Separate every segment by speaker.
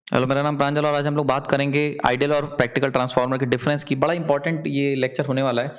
Speaker 1: Hello, मेरा नाम प्रांजल और आज हम लोग बात करेंगे आइडियल और प्रैक्टिकल ट्रांसफार्मर के डिफरेंस की। बड़ा इंपॉर्टेंट ये लेक्चर होने वाला है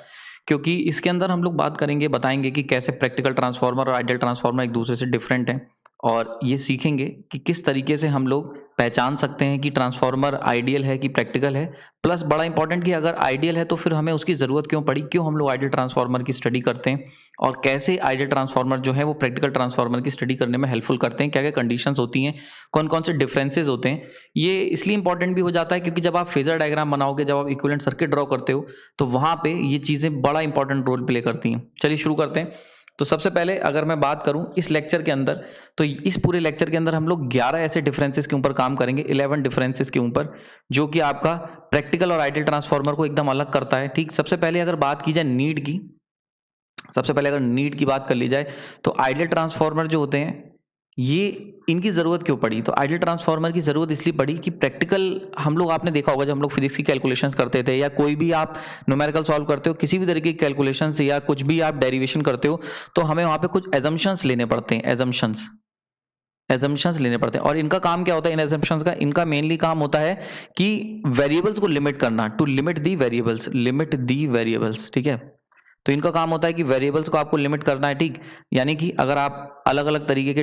Speaker 1: क्योंकि इसके अंदर हम लोग बात करेंगे, बताएंगे कि कैसे प्रैक्टिकल ट्रांसफार्मर और आइडियल ट्रांसफार्मर एक दूसरे से डिफरेंट हैं और ये सीखेंगे कि किस तरीके से हम लोग पहचान सकते हैं कि ट्रांसफार्मर आइडियल है कि प्रैक्टिकल है। प्लस बड़ा इंपॉर्टेंट कि अगर आइडियल है तो फिर हमें उसकी ज़रूरत क्यों पड़ी, क्यों हम लोग आइडियल ट्रांसफार्मर की स्टडी करते हैं और कैसे आइडियल ट्रांसफार्मर जो है वो प्रैक्टिकल ट्रांसफार्मर की स्टडी करने में हेल्पफुल करते हैं, क्या क्या कंडीशंस होती हैं, कौन कौन से डिफरेंसेस होते हैं। ये इसलिए इंपॉर्टेंट भी हो जाता है क्योंकि जब आप फेजर डायग्राम बनाओगे, जब आप इक्विवेलेंट सर्किट ड्रॉ करते हो तो वहां पे ये चीजें बड़ा इंपॉर्टेंट रोल प्ले करती हैं। चलिए शुरू करते हैं। तो सबसे पहले अगर मैं बात करूं इस लेक्चर के अंदर, तो इस पूरे लेक्चर के अंदर हम लोग 11 ऐसे डिफरेंसेस के ऊपर काम करेंगे, 11 डिफरेंसेस के ऊपर, जो कि आपका प्रैक्टिकल और आइडियल ट्रांसफार्मर को एकदम अलग करता है। ठीक, सबसे पहले अगर बात की जाए नीड की, सबसे पहले अगर नीड की बात कर ली जाए तो आइडियल ट्रांसफार्मर जो होते हैं ये, इनकी ज़रूरत क्यों पड़ी? तो आइडियल ट्रांसफार्मर की ज़रूरत इसलिए पड़ी कि प्रैक्टिकल हम लोग, आपने देखा होगा जब हम लोग फिजिक्स की कैलकुलेशंस करते थे या कोई भी आप न्यूमेरिकल सॉल्व करते हो, किसी भी तरीके की कैलकुलेशंस या कुछ भी आप डेरिवेशन करते हो, तो हमें वहाँ पे कुछ एजम्पशंस लेने पड़ते हैं। एजम्पशंस लेने पड़ते हैं और इनका काम क्या होता है? इन एजम्पशंस का, इनका मेनली काम होता है कि वेरिएबल्स को लिमिट करना, to limit the variables, limit the variables. ठीक है, तो इनका काम होता है कि वेरिएबल्स को आपको लिमिट करना है। ठीक, यानी कि अगर आप अलग अलग तरीके के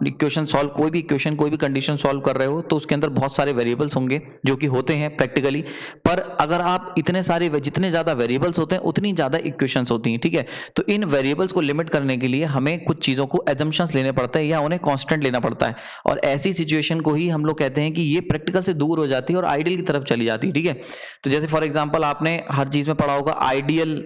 Speaker 1: इक्वेशन सॉल्व, कोई भी इक्वेशन, कोई भी कंडीशन सॉल्व कर रहे हो तो उसके अंदर बहुत सारे वेरिएबल्स होंगे जो कि होते हैं प्रैक्टिकली। पर अगर आप इतने सारे, जितने ज़्यादा वेरिएबल्स होते हैं उतनी ज़्यादा इक्वेशंस होती हैं। ठीक है, तो इन वेरिएबल्स को लिमिट करने के लिए हमें कुछ चीज़ों को एजम्पशंस लेने पड़ते हैं या उन्हें कांस्टेंट लेना पड़ता है और ऐसी सिचुएशन को ही हम लोग कहते हैं कि ये प्रैक्टिकल से दूर हो जाती है और आइडियल की तरफ चली जाती है। ठीक है, तो जैसे फॉर एग्जाम्पल आपने हर चीज़ में पढ़ा होगा आइडियल,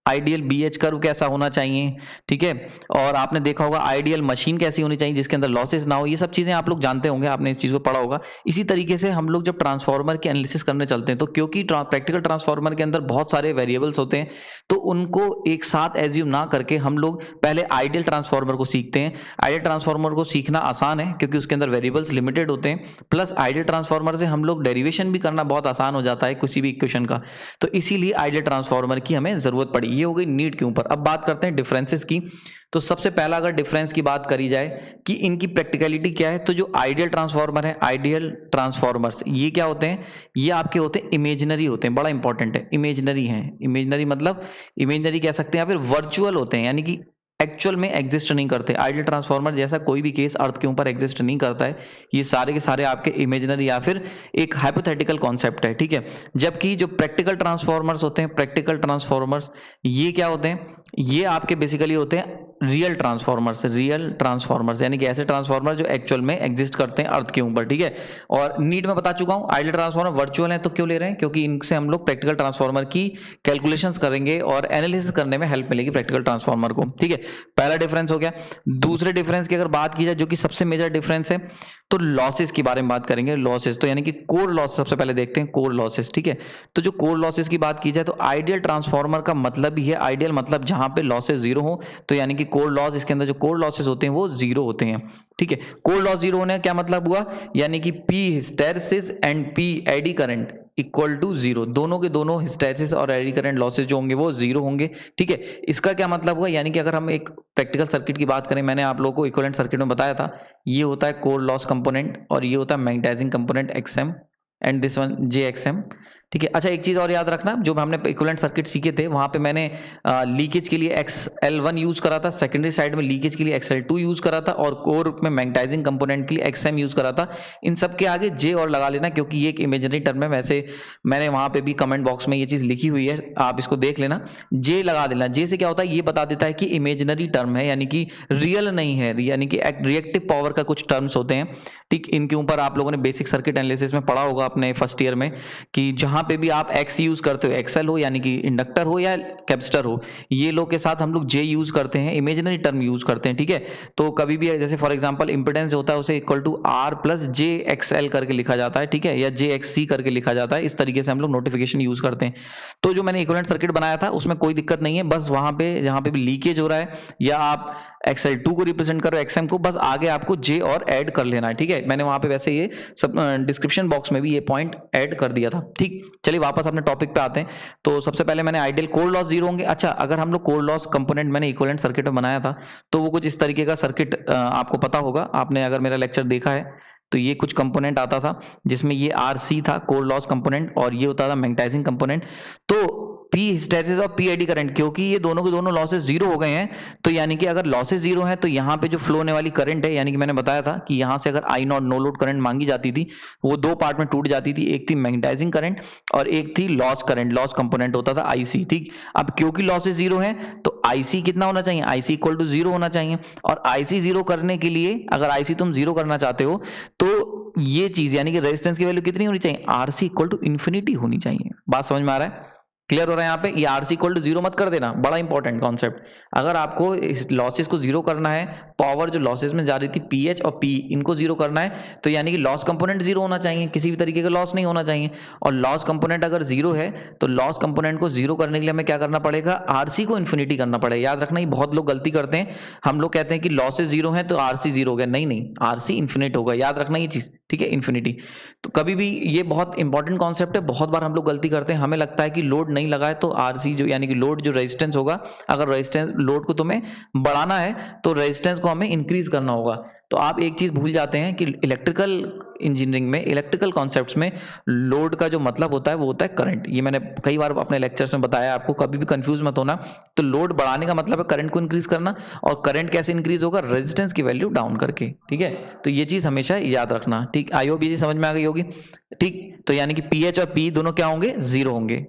Speaker 1: आइडियल बीएच कर्व कैसा होना चाहिए। ठीक है, और आपने देखा होगा आइडियल मशीन कैसी होनी चाहिए जिसके अंदर लॉसेस ना हो। ये सब चीजें आप लोग जानते होंगे, आपने इस चीज को पढ़ा होगा। इसी तरीके से हम लोग जब ट्रांसफार्मर की एनालिसिस करने चलते हैं तो क्योंकि प्रैक्टिकल ट्रांसफार्मर के अंदर बहुत सारे वेरिएबल्स होते हैं तो उनको एक साथ एज्यूम ना करके हम लोग पहले आइडियल ट्रांसफार्मर को सीखते हैं। आइडियल ट्रांसफार्मर को सीखना आसान है क्योंकि उसके अंदर वेरिएबल्स लिमिटेड होते हैं, प्लस आइडियल ट्रांसफार्मर से हम लोग डेरिवेशन भी करना बहुत आसान हो जाता है किसी भी इक्वेशन का। तो इसीलिए आइडियल ट्रांसफार्मर की हमें जरूरत पड़ी। ये हो गई नीड के ऊपर। अब बात करते हैं डिफरेंसेस की। तो सबसे पहला अगर डिफरेंस की बात करी जाए कि इनकी प्रैक्टिकलिटी क्या है, तो जो आइडियल ट्रांसफार्मर है, आइडियल ट्रांसफार्मर्स ये क्या होते हैं? ये आपके होते हैं इमेजिनरी होते हैं। बड़ा इंपॉर्टेंट है, इमेजिनरी हैं। इमेजिनरी मतलब, इमेजिनरी कह सकते हैं या फिर वर्चुअल होते हैं, यानी कि एक्चुअल में एग्जिस्ट नहीं करते। आइडियल ट्रांसफार्मर जैसा कोई भी केस अर्थ के ऊपर एग्जिस्ट नहीं करता है। ये सारे के सारे आपके इमेजिनरी या फिर एक हाइपोथेटिकल कॉन्सेप्ट है। ठीक है, जबकि जो प्रैक्टिकल ट्रांसफार्मर्स होते हैं, प्रैक्टिकल ट्रांसफार्मर्स ये क्या होते हैं? ये आपके बेसिकली होते हैं रियल ट्रांसफार्मर्स, रियल ट्रांसफार्मर्स यानी कि ऐसे ट्रांसफार्मर जो एक्चुअल में एग्जिस्ट करते हैं अर्थ के ऊपर। ठीक है, और नीड में बता चुका हूं, आइडियल ट्रांसफार्मर वर्चुअल है तो क्यों ले रहे हैं? क्योंकि इनसे हम लोग प्रैक्टिकल ट्रांसफार्मर की कैलकुलेशंस करेंगे और एनालिसिस करने में हेल्प मिलेगी प्रैक्टिकल ट्रांसफार्मर को। ठीक है, पहला डिफरेंस हो गया। दूसरे डिफरेंस की अगर बात की जाए, जो कि सबसे मेजर डिफरेंस है, तो लॉसेस के बारे में बात करेंगे। लॉसेस तो यानी कि कोर लॉस सबसे पहले देखते हैं, कोर लॉसेस। ठीक है, तो जो कोर लॉसेस की बात की जाए तो आइडियल ट्रांसफार्मर का मतलब ही है, आइडियल मतलब जहां पे लॉसेस जीरो हो, तो यानी कि कोर लॉस, इसके अंदर जो कोर लॉसेस होते हैं वो जीरो होते हैं। ठीक है, कोर लॉस जीरो होने का क्या मतलब हुआ? यानी कि P hysteresis and P eddy current equal to zero, दोनों के दोनों हिस्टैरिसीस और एडी करंट लॉसेस जो होंगे वो जीरो होंगे। ठीक है, इसका क्या मतलब हुआ? यानी कि अगर हम एक प्रैक्टिकल सर्किट की बात करें, मैंने आप लोगों को इक्विवेलेंट सर्किट में बताया था, ये होता है कोर लॉस कंपोनेंट और ये होता है magnetising component X M and this one J X M. ठीक है, अच्छा एक चीज और याद रखना, जो हमने इक्विवेलेंट सर्किट सीखे थे वहां पे मैंने लीकेज के लिए XL1 यूज करा था, सेकेंडरी साइड में लीकेज के लिए XL2 यूज करा था और कोर में मैग्नेटाइजिंग कंपोनेंट के लिए XM यूज करा था। इन सब के आगे J और लगा लेना क्योंकि ये एक इमेजिनरी टर्म है। वैसे मैंने वहां पे भी कमेंट बॉक्स में ये चीज लिखी हुई है, आप इसको देख लेना। J लगा देना। J से क्या होता है? ये बता देता है कि इमेजिनरी टर्म है, यानी कि रियल नहीं है, यानी कि रिएक्टिव पावर का कुछ टर्म्स होते हैं। ठीक, इनके ऊपर आप लोगों ने बेसिक सर्किट एनालिसिस में पढ़ा होगा अपने फर्स्ट ईयर में कि जहां पे भी आप X यूज करते हो, एक्सएल हो यानी कि इंडक्टर हो या कैपेसिटर हो, ये लोग के साथ हम लोग J यूज करते हैं, इमेजिनरी टर्म यूज करते हैं। ठीक है, तो कभी भी जैसे फॉर एग्जांपल इंपेडेंस जो होता है उसे equal to R plus JXL करके लिखा जाता है। ठीक है, या JXC करके लिखा जाता है। इस तरीके से हम लोग नोटिफिकेशन यूज करते हैं। तो जो मैंने इक्विवेलेंट सर्किट बनाया था उसमें कोई दिक्कत नहीं है, बस वहां पे जहां पे भी लीकेज हो रहा है या आप XL2 को रिप्रेजेंट कर रहे हो, XM को, बस आगे आपको J और ऐड कर लेना है। ठीक है, मैंने वहां पे वैसे ये सब डिस्क्रिप्शन बॉक्स में भी ये पॉइंट ऐड कर दिया था। ठीक, चलिए वापस अपने टॉपिक पे आते हैं। तो सबसे पहले मैंने आइडियल कोर लॉस जीरो होंगे। अच्छा, अगर हम लोग कोर लॉस कंपोनेंट मैंने इक्विवेलेंट सर्किट में बनाया था तो वो कुछ इस तरीके का सर्किट आपको पता होगा, आपने अगर मेरा लेक्चर देखा है। तो ये कुछ कंपोनेंट आता था जिसमें ये आरसी था, कोर लॉस कंपोनेंट, और ये होता था मैग्नेटाइजिंग कंपोनेंट। तो पी हिस्टैरिसीस और पी एडी करंट, क्योंकि ये दोनों के दोनों लॉसेस जीरो हो गए हैं, तो यानी कि अगर लॉसेस जीरो हैं तो यहाँ पे जो फ्लो होने वाली करंट है, यानी कि मैंने बताया था कि यहाँ से अगर आई नॉट नो लोड करंट मांगी जाती थी, वो दो पार्ट में टूट जाती थी, एक थी मैग्नेटाइजिंग करंट और एक थी लॉस करंट, लॉस कंपोनेंट होता था आईसी। ठीक, अब क्योंकि लॉसेस जीरो है तो आईसी कितना होना चाहिए, आईसी इक्वल टू जीरो होना चाहिए। और आईसी जीरो करने के लिए, अगर आईसी तुम जीरो करना चाहते हो तो ये चीज यानी कि रेजिस्टेंस की वैल्यू कितनी होनी चाहिए, आरसी इक्वल टू इन्फिनिटी होनी चाहिए। बात समझ में आ रहा है, क्लियर हो रहा है यहाँ पे? ये आरसी इक्वल टू जीरो मत कर देना, बड़ा इंपॉर्टेंट कॉन्सेप्ट। अगर आपको इस लॉसेस को जीरो करना है, पावर जो लॉसेस में जा रही थी पीएच और पी, इनको जीरो करना है, तो यानी कि लॉस कंपोनेंट जीरो होना चाहिए, किसी भी तरीके का लॉस नहीं होना चाहिए। और लॉस कंपोनेंट अगर जीरो है तो लॉस कंपोनेंट को जीरो करने के लिए हमें क्या करना पड़ेगा, आरसी को इन्फिनिटी करना पड़ेगा। याद रखना, ये बहुत लोग गलती करते हैं, हम लोग कहते हैं कि लॉसेस जीरो है तो आरसी जीरो हो गया, नहीं नहीं, आरसी इन्फिनिट होगा, याद रखना ये चीज, ठीक है, इन्फिनिटी। तो कभी भी, ये बहुत इंपॉर्टेंट कॉन्सेप्ट है, बहुत बार हम लोग गलती करते हैं, हमें लगता है कि लोड नहीं लगा है तो आरसी जो यानी कि लोड जो रेजिस्टेंस होगा, अगर रेजिस्टेंस लोड को तुम्हें बढ़ाना है तो रेजिस्टेंस को हमें इंक्रीज करना होगा। तो आप एक चीज भूल जाते हैं कि इलेक्ट्रिकल इंजीनियरिंग में, इलेक्ट्रिकल कॉन्सेप्ट्स में लोड का जो मतलब होता है वो होता है करंट। ये मैंने कई बार अपने लेक्चर्स में बताया आपको, कभी भी कंफ्यूज मत होना। तो लोड बढ़ाने का मतलब है करंट को इंक्रीज करना, और करंट कैसे इंक्रीज होगा, रेजिस्टेंस की वैल्यू डाउन करके, ठीक है। तो ये चीज हमेशा याद रखना, ठीक। आई होप ये चीज समझ में आ गई होगी, ठीक। तो यानी कि पीएच और पी दोनों क्या होंगे, जीरो होंगे,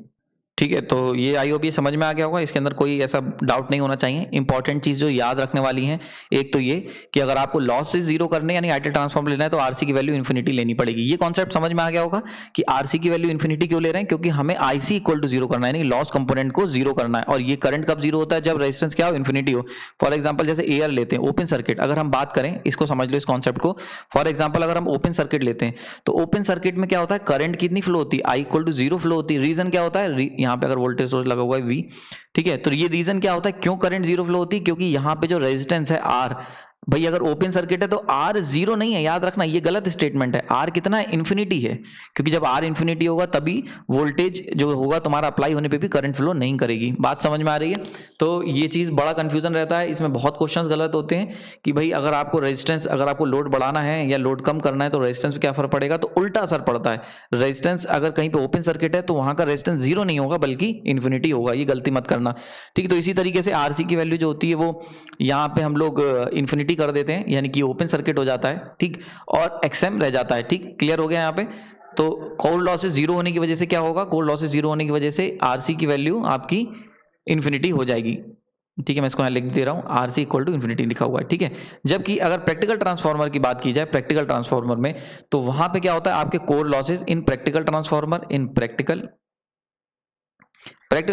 Speaker 1: ठीक है। तो ये आई होप ये समझ में आ गया होगा, इसके अंदर कोई ऐसा डाउट नहीं होना चाहिए। इंपॉर्टेंट चीज जो याद रखने वाली है, एक तो ये कि अगर आपको लॉस से जीरो करने यानी आइडियल ट्रांसफॉर्म लेना है तो आरसी की वैल्यू इन्फिनिटी लेनी पड़ेगी। ये कॉन्सेप्ट समझ में आ गया होगा कि आरसी की वैल्यू इन्फिनिटी क्यों ले रहे हैं, क्योंकि हमें आईसी इक्वल टू जीरो करना है, यानी लॉस कंपोनेंट को जीरो करना है। और ये करंट कब जीरो होता है, जब रेजिस्टेंस क्या हो, इन्फिनिटी हो। फॉर एग्जाम्पल जैसे एयर लेते हैं, ओपन सर्किट, अगर हम बात करें, इसको समझ लो इस कॉन्सेप्ट को। फॉर एग्जाम्पल अगर हम ओपन सर्किट लेते हैं तो ओपन सर्किट में क्या होता है, करंट कितनी फ्लो होती है, आई इक्वल टू जीरो फ्लो होती है। रीजन क्या होता है, यहाँ पे अगर वोल्टेज सोर्स लगा हुआ है वी, ठीक है, तो ये रीजन क्या होता है, क्यों करंट जीरो फ्लो होती है, क्योंकि यहाँ पे जो रेजिस्टेंस है आर, भाई अगर ओपन सर्किट है तो आर जीरो नहीं है, याद रखना, ये गलत स्टेटमेंट है। आर कितना है, इन्फिनिटी है, क्योंकि जब आर इन्फिनिटी होगा तभी वोल्टेज जो होगा तुम्हारा अप्लाई होने पे भी करंट फ्लो नहीं करेगी। बात समझ में आ रही है? तो ये चीज बड़ा कंफ्यूजन रहता है, इसमें बहुत क्वेश्चंस गलत होते हैं कि भाई अगर आपको रेजिस्टेंस, अगर आपको लोड बढ़ाना है या लोड कम करना है तो रेजिस्टेंस पे क्या फर्क पड़ेगा, तो उल्टा असर पड़ता है। रेजिस्टेंस अगर कहीं पे ओपन सर्किट है तो वहां का रेजिस्टेंस जीरो नहीं होगा बल्कि इन्फिनिटी होगा, ये गलती मत करना, ठीक। तो इसी तरीके से आरसी की वैल्यू जो होती है वो यहाँ पे हम लोग इन्फिनिटी कर देते हैं, यानी कि ओपन सर्किट हो जाता है, ठीक, और एक्सएम रह जाता है, ठीक। क्लियर हो गया यहाँ पे? तो कोर लॉसेस जीरो होने की वजह से क्या होगा, कोर लॉसेस जीरो होने की वजह से आरसी की वैल्यू आपकी इन्फिनिटी हो जाएगी, ठीक है। मैं इसको यहाँ लिख दे रहा हूँ, आरसी इक्वल टू इन्फिनिटी लिखा हुआ है, ठीक है। जबकि अगर प्रैक्टिकल ट्रांसफार्मर की बात की जाए, प्रैक्टिकल ट्रांसफार्मर में, तो वहां पे क्या होता है, आपके core losses in practical transformer, in practical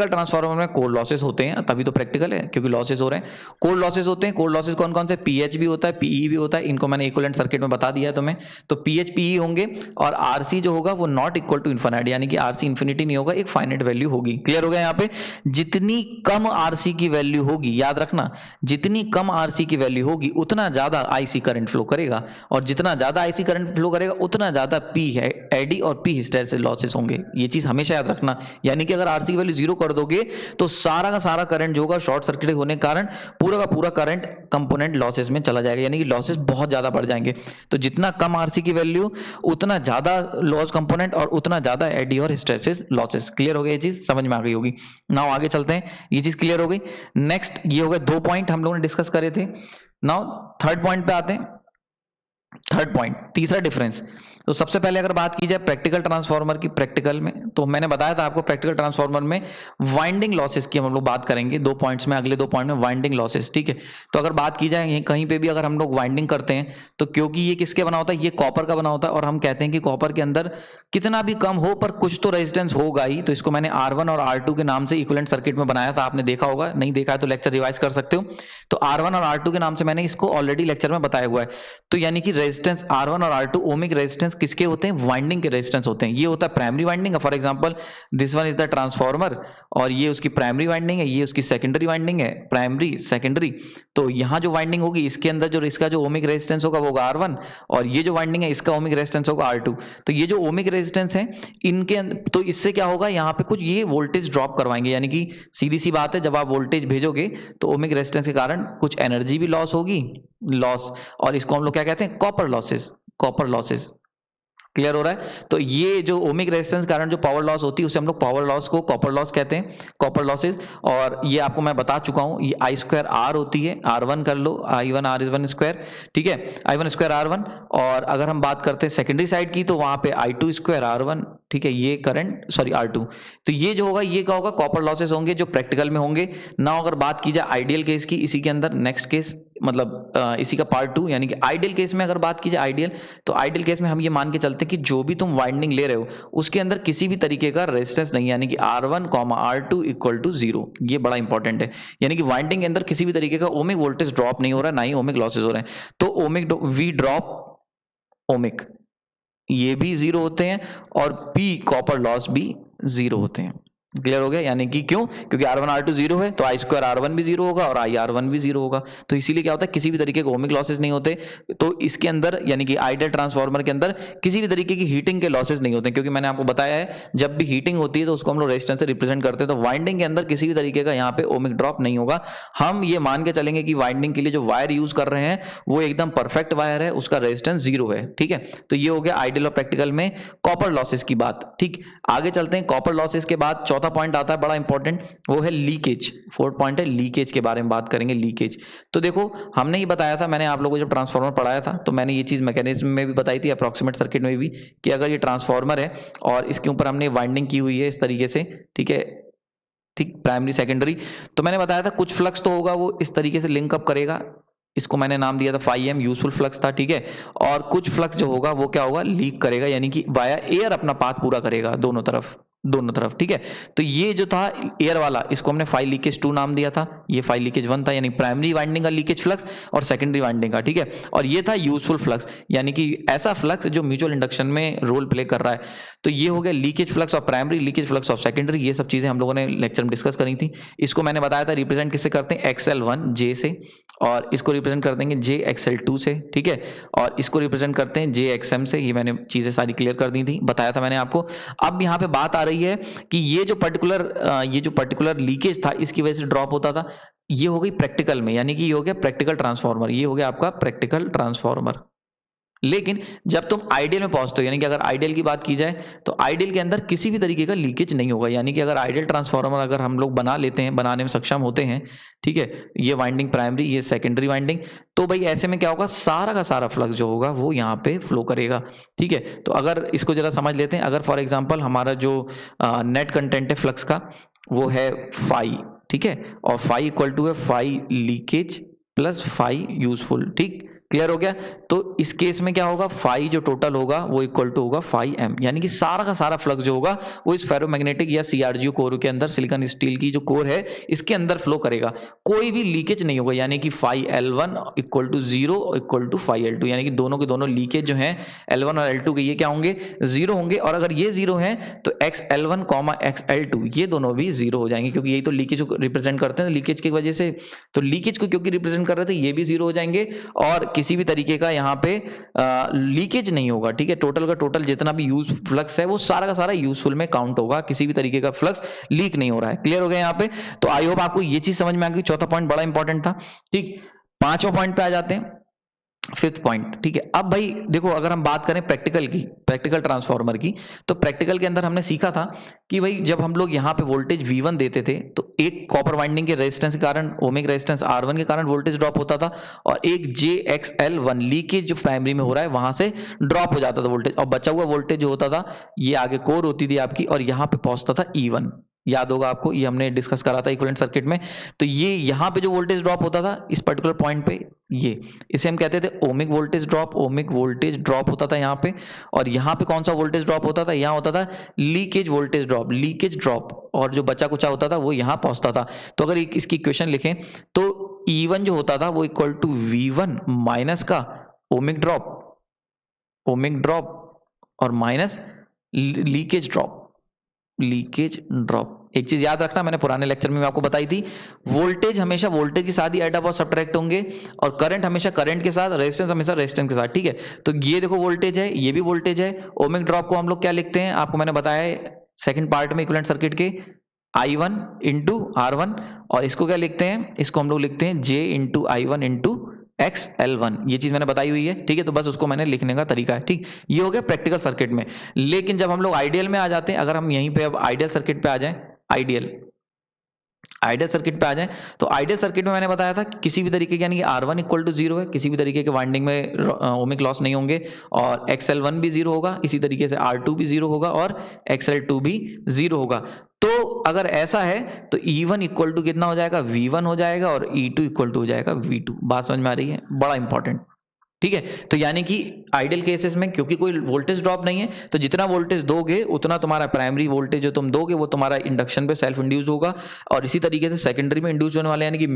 Speaker 1: transformer में कोर लॉसेस होते हैं, तभी तो प्रैक्टिकल है, क्योंकि लॉसेस हो रहे हैं, कोर लॉसेस होते हैं। कोर लॉसेस कौन कौन से, पीएच भी होता है, पीई भी होता है, इनको मैंने इक्विवेलेंट सर्किट में बता दिया है तुम्हें। तो पीएच पीई होंगे, और आरसी जो होगा वो नॉट इक्वल टू इन्फिनिटी, यानी कि आरसी इन्फिनिटी नहीं होगा, एक फाइनाइट वैल्यू होगी। क्लियर हो गया यहाँ पे? जितनी कम आरसी की वैल्यू होगी, याद रखना, जितनी कम आरसी की वैल्यू होगी उतना ज्यादा आईसी करंट फ्लो करेगा, और जितना ज्यादा आईसी करंट फ्लो करेगा उतना ज्यादा पी है एडी और पी हिस्टैरिसीस लॉसेस होंगे। ये चीज हमेशा याद रखना, यानी कि अगर आरसी की वैल्यू जीरो कर दोगे तो सारा का सारा करंट जो होगा शॉर्ट सर्किट होने के कारण पूरा का पूरा करंट कंपोनेंट लॉसेस में चला जाएगा, यानी कि लॉसेस बहुत ज्यादा बढ़ जाएंगे। तो जितना कम आरसी की वैल्यू उतना ज्यादा लॉस कंपोनेंट और उतना ज्यादा एडी और हिस्टैरिसीस लॉसेस। क्लियर हो गया? ये चीज समझ में आ गई होगी। नाउ आगे चलते हैं, ये चीज क्लियर हो गई। नेक्स्ट ये हो गए दो पॉइंट हम लोगों ने डिस्कस करे थे। नाउ थर्ड पॉइंट पे आते हैं। थर्ड पॉइंट, तीसरा डिफरेंस। तो सबसे पहले अगर बात की जाए प्रैक्टिकल ट्रांसफार्मर की, प्रैक्टिकल में तो मैंने बताया था आपको प्रैक्टिकल ट्रांसफार्मर में वाइंडिंग लॉसेस की हम लोग बात करेंगे दो पॉइंट्स में, अगले दो पॉइंट में वाइंडिंग लॉसेस, ठीक है। तो अगर बात की जाए कहीं पे भी अगर हम लोग वाइंडिंग करते हैं तो क्योंकि ये किसके बना होता है, ये कॉपर का बना होता है, और हम कहते हैं कि कॉपर के अंदर कितना भी कम हो पर कुछ तो रेजिस्टेंस होगा ही। तो इसको मैंने R1 और R2 के नाम से इक्विवेलेंट सर्किट में बनाया था, आपने देखा होगा, नहीं देखा है तो लेक्चर रिवाइज कर सकते हो। तो R1 और R2 के नाम से मैंने इसको ऑलरेडी लेक्चर में बताया हुआ है। तो यानी कि रेजिस्टेंस R1 और R2 ओमिक रेजिस्टेंस किसके होते हैं, वाइंडिंग के रेजिस्टेंस होते हैं। ये होता है primary winding, for example this one is the transformer, और ये उसकी प्राइमरी वाइंडिंग है, ये उसकी सेकेंडरी वाइंडिंग है, प्राइमरी सेकेंडरी। तो यहाँ जो वाइंडिंग होगी इसके अंदर जो इसका जो ओमिक रेजिस्टेंस होगा वो होगा R1, और ये जो वाइंडिंग है इसका ओमिक रेजिस्टेंस होगा R2। तो ये जो ओमिक रेजिस्टेंस है इनके, तो इससे क्या होगा, यहाँ पे कुछ ये वोल्टेज ड्रॉप करवाएंगे, यानी कि सीधी सी बात है, जब आप वोल्टेज भेजोगे तो ओमिक रेजिस्टेंस के कारण कुछ एनर्जी भी लॉस होगी, लॉस, और इसको हम लोग क्या कहते हैं, copper losses. Copper losses. Clear हो रहा है? तो ये जो ओमिक रेजिस्टेंस के कारण जो पावर लॉस होती है उसे हम लोग पावर लॉस को कॉपर लॉस कहते हैं, कॉपर लॉसेस। और ये आपको मैं बता चुका हूं, ये आई स्क्वायर आर होती है, R1 कर लो, I1 R1 स्क्वायर, ठीक है, I1 स्क्वायर R1। और अगर हम बात करते हैं सेकेंडरी साइड की तो वहां पे I2 स्क्वायर R1, ठीक है, ये करंट सॉरी R2। तो ये जो होगा ये क्या होगा, कॉपर लॉसेस होंगे जो प्रैक्टिकल में होंगे ना। अगर बात की जाए आइडियल केस की, इसी के अंदर नेक्स्ट केस मतलब इसी का पार्ट 2, यानी कि आइडियल केस में अगर बात की जाए आइडियल, तो आइडियल केस में हम ये मान के चलते हैं कि जो भी तुम वाइंडिंग ले रहे हो उसके अंदर किसी भी तरीके का रेजिस्टेंस नहीं है, यानी कि R1, R2 इक्वल टू 0। ये बड़ा इंपॉर्टेंट है, यानी कि वाइंडिंग के अंदर किसी भी तरीके का ओमिक वोल्टेज ड्रॉप नहीं हो रहा है, ना ही ओमिक लॉसेज हो रहे हैं। तो ओमिक वी ड्रॉप ओमिक ये भी 0 होते हैं और पी कॉपर लॉस भी 0 होते हैं। क्लियर हो गया? यानी कि क्यों? क्योंकि R1 R2 0 है तो I स्क्वायर R1 भी 0 होगा और IR1 भी 0 होगा। तो इसीलिए क्या होता है, किसी भी तरीके के ओमिक लॉसेस नहीं होते। तो इसके अंदर यानी कि आइडियल ट्रांसफार्मर के अंदर किसी भी तरीके की हीटिंग के लॉसेस नहीं होते, क्योंकि मैंने आपको बताया है जब भी हीटिंग होती है तो उसको हम लोग रेजिस्टेंस से रिप्रेजेंट करते हैं। तो वाइंडिंग के अंदर किसी भी तरीके का यहाँ पे ओमिक ड्रॉप नहीं होगा। हम ये मान के चलेंगे कि वाइंडिंग के लिए जो वायर यूज कर रहे हैं वो एकदम परफेक्ट वायर है, उसका रेजिस्टेंस 0 है, ठीक है। तो ये हो गया आइडियल और प्रैक्टिकल में कॉपर लॉसेस की बात। ठीक, आगे चलते हैं। कॉपर लॉसेस के बाद चौथा पॉइंट आता है बड़ा इंपॉर्टेंट, वो है लीकेज। फोर्थ पॉइंट है लीकेज के बारे में बात करेंगे, लीकेज। तो देखो हमने ये बताया था, मैंने आप लोगों को जब ट्रांसफार्मर पढ़ाया था तो मैंने ये चीज मैकेनिज्म में भी बताई थी, अप्रॉक्सीमेट सर्किट में भी, कि अगर ये ट्रांसफार्मर है और इसके ऊपर हमने वाइंडिंग की हुई है इस तरीके से, ठीक है, ठीक, प्राइमरी सेकेंडरी, तो मैंने बताया था कुछ फ्लक्स तो होगा वो इस तरीके से लिंक अप करेगा, इसको मैंने नाम दिया था φm, यूजफुल फ्लक्स था, ठीक है। और कुछ फ्लक्स जो होगा वो क्या होगा, लीक करेगा, यानी कि वाया एयर अपना पाथ पूरा करेगा दोनों तरफ, दोनों तरफ, ठीक है। तो ये जो था एयर वाला, इसको हमने फाई लीकेज 2 नाम दिया था, ये फाई लीकेज 1 था, यानी प्राइमरी वाइंडिंग का लीकेज फ्लक्स और सेकेंडरी वाइंडिंग का, ठीक है। और ये था यूजफुल फ्लक्स, यानी कि ऐसा फ्लक्स जो म्यूचुअल इंडक्शन में रोल प्ले कर रहा है। तो ये हो गया leakage flux of primary, leakage flux of secondary, ये सब चीजें हम लोगों ने लेक्चर में डिस्कस करी थी। इसको मैंने बताया था रिप्रेजेंट किससे करते हैं, XL1 J से, और इसको रिप्रेजेंट कर देंगे JXL2 से, ठीक है, और इसको रिप्रेजेंट करते हैं JXM से। ये मैंने चीजें सारी क्लियर कर दी थी, बताया था मैंने आपको। अब यहाँ पे बात आ रही है कि ये जो पर्टिकुलर लीकेज था इसकी वजह से ड्रॉप होता था, ये हो गई प्रैक्टिकल में, यानी कि ये हो गया प्रैक्टिकल ट्रांसफार्मर, ये हो गया आपका प्रैक्टिकल ट्रांसफार्मर। लेकिन जब तुम आइडियल में पहुंचते हो, यानी कि अगर आइडियल की बात की जाए तो आइडियल के अंदर किसी भी तरीके का लीकेज नहीं होगा, यानी कि अगर आइडियल ट्रांसफार्मर अगर हम लोग बना लेते हैं, बनाने में सक्षम होते हैं, ठीक है, ये वाइंडिंग प्राइमरी, ये सेकेंडरी वाइंडिंग, तो भाई ऐसे में क्या होगा, सारा का सारा फ्लक्स जो होगा वो यहाँ पे फ्लो करेगा, ठीक है। तो अगर इसको जरा समझ लेते हैं, अगर फॉर एग्जाम्पल हमारा जो नेट कंटेंट है फ्लक्स का वो है फाई, ठीक है, और फाई इक्वल टू है phi leakage plus phi useful, ठीक, क्लियर हो गया। तो इस केस में क्या होगा, फाई जो टोटल होगा वो इक्वल टू होगा फाई एम, यानी कि सारा का सारा फ्लक्स जो होगा वो इस फेरोमैग्नेटिक या सीआरजीओ कोर के अंदर, सिलिकॉन स्टील की जो कोर है इसके अंदर फ्लो करेगा, कोई भी लीकेज नहीं होगा, यानी कि phi L1 equal to 0 equal to phi L2, यानी कि दोनों के दोनों लीकेज जो है L1 और L2 के ये क्या होंगे, 0 होंगे। और अगर ये 0 है तो XL1 XL2 ये दोनों भी 0 हो जाएंगे, क्योंकि यही तो लीकेज को रिप्रेजेंट करते हैं, लीकेज की वजह से, तो लीकेज को क्योंकि रिप्रेजेंट कर रहे थे ये भी 0 हो जाएंगे और किसी भी तरीके का यहाँ पे लीकेज नहीं होगा, ठीक है। टोटल का टोटल जितना भी यूज फ्लक्स है वो सारा का सारा यूजफुल में काउंट होगा, किसी भी तरीके का फ्लक्स लीक नहीं हो रहा है। क्लियर हो गया यहाँ पे? तो आई होप आपको ये चीज समझ में आ गई। चौथा पॉइंट बड़ा इंपॉर्टेंट था, ठीक। पांचवा पॉइंट पे आ जाते हैं, फिफ्थ पॉइंट, ठीक है। अब भाई देखो, अगर हम बात करें प्रैक्टिकल की, प्रैक्टिकल ट्रांसफार्मर की, तो प्रैक्टिकल के अंदर हमने सीखा था कि भाई जब हम लोग यहाँ पे वोल्टेज V1 देते थे तो एक कॉपर वाइंडिंग के रेजिस्टेंस के कारण, ओमिक रेजिस्टेंस R1 के कारण वोल्टेज ड्रॉप होता था, और एक JXL1 लीकेज जो प्राइमरी में हो रहा है वहां से ड्रॉप हो जाता था वोल्टेज, और बचा हुआ वोल्टेज जो होता था ये आगे कोर होती थी आपकी, और यहाँ पे पहुंचता था E1। याद होगा आपको, ये हमने डिस्कस करा था इक्विवेलेंट सर्किट में। तो ये यहाँ पे जो वोल्टेज ड्रॉप होता था इस पर्टिकुलर पॉइंट पे, ये इसे हम कहते थे ohmic voltage drop, ohmic voltage drop होता था यहाँ पे। और यहाँ पे कौन सा वोल्टेज ड्रॉप होता था, यहाँ होता था leakage voltage drop, leakage drop, और जो बचा कुचा होता था वो यहाँ पहुंचता था। तो अगर इसकी इक्वेशन लिखें तो E1 जो होता था वो इक्वल टू V1 माइनस का ओमिक ड्रॉप, ओमिक ड्रॉप और minus leakage drop, leakage drop. एक चीज याद रखना, मैंने पुराने लेक्चर में आपको बताई थी, वोल्टेज हमेशा वोल्टेज के साथ ही ऐड अप और सब्ट्रैक्ट होंगे, और करंट हमेशा करंट के साथ, रेजिस्टेंस हमेशा रेजिस्टेंस के साथ, ठीक है। तो ये देखो वोल्टेज है, ये भी वोल्टेज है। ओमिक ड्रॉप को हम लोग क्या लिखते हैं, आपको मैंने बताया है सेकंड पार्ट में इक्विवेलेंट सर्किट के, I1 इंटू R1, और इसको क्या लिखते हैं, इसको हम लोग लिखते हैं J into I1 into XL1, ये चीज मैंने बताई हुई है, ठीक है। तो बस उसको मैंने लिखने का तरीका है, ठीक। ये हो गया प्रैक्टिकल सर्किट में। लेकिन जब हम लोग आइडियल में आ जाते हैं, अगर हम यहीं पे अब आइडियल सर्किट पे आ जाएं, आइडियल सर्किट पे आ जाएं, तो आइडियल सर्किट में मैंने बताया था कि किसी भी तरीके के, यानी कि R1 इक्वल टू 0 है, किसी भी तरीके के वाइंडिंग में ओमिक लॉस नहीं होंगे, और XL1 भी 0 होगा, इसी तरीके से R2 भी 0 होगा और XL2 भी 0 होगा। तो अगर ऐसा है तो E1 इक्वल टू कितना हो जाएगा, V1 हो जाएगा, और E2 इक्वल टू हो जाएगा V2। बात समझ में आ रही है? बड़ा इंपॉर्टेंट, ठीक है। तो यानी कि आइडियल केसेस में क्योंकि कोई वोल्टेज ड्रॉप नहीं है, तो जितना वोल्टेज दोगे उतना तुम्हारा प्राइमरी वोल्टेज जो तुम दोगे वो तुम्हारा इंडक्शन पे सेल्फ इंड्यूस होगा, और इसी तरीके से सेकेंडरी में इंड्यूस होने वाला, यानी कि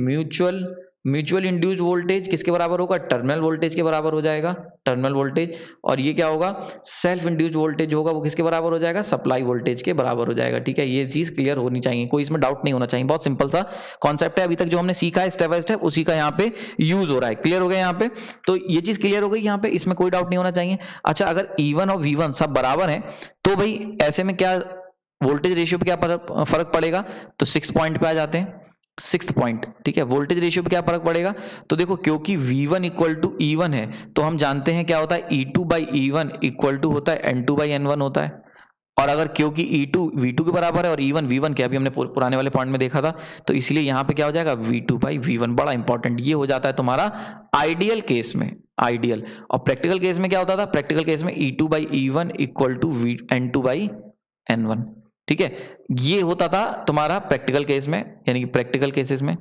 Speaker 1: म्यूचुअल इंड्यूस वोल्टेज किसके बराबर होगा, टर्मिनल वोल्टेज के बराबर हो जाएगा, टर्मिनल वोल्टेज। और ये क्या होगा, सेल्फ इंड्यूस वोल्टेज होगा, वो किसके बराबर हो जाएगा, सप्लाई वोल्टेज के बराबर हो जाएगा, ठीक है। ये चीज क्लियर होनी चाहिए, कोई इसमें डाउट नहीं होना चाहिए। बहुत सिंपल सा कॉन्सेप्ट है, अभी तक जो हमने सीखा है स्टेप बाय स्टेप उसी का यहाँ पे यूज हो रहा है। क्लियर हो गया यहाँ पे? तो ये चीज क्लियर हो गई यहाँ पे, इसमें कोई डाउट नहीं होना चाहिए। अच्छा, अगर E1 और V1 सब बराबर है तो भाई ऐसे में क्या वोल्टेज रेशियो पे क्या फर्क पड़ेगा, तो 6 पॉइंट पे आ जाते हैं, 6th पॉइंट, ठीक है। वोल्टेज रेशियो पे क्या फर्क पड़ेगा, तो देखो क्योंकि V1 इक्वल टू E1 है, तो हम जानते हैं क्या होता है, E2 by E1 equal to होता है N2 बाई N1 होता है। और अगर क्योंकि E2 V2 के बराबर है और E1 V1 के, अभी हमने पुराने वाले पॉइंट में देखा था, तो इसलिए यहाँ पे क्या हो जाएगा, V2 बाई V1। बड़ा इंपॉर्टेंट, ये हो जाता है तुम्हारा आइडियल केस में, आइडियल। और प्रैक्टिकल केस में क्या होता था, प्रैक्टिकल केस में E2 by E1 equal to N2 by N1, ठीक है। ये होता था तुम्हारा प्रैक्टिकल केस में, यानी कि प्रैक्टिकल केसेस में।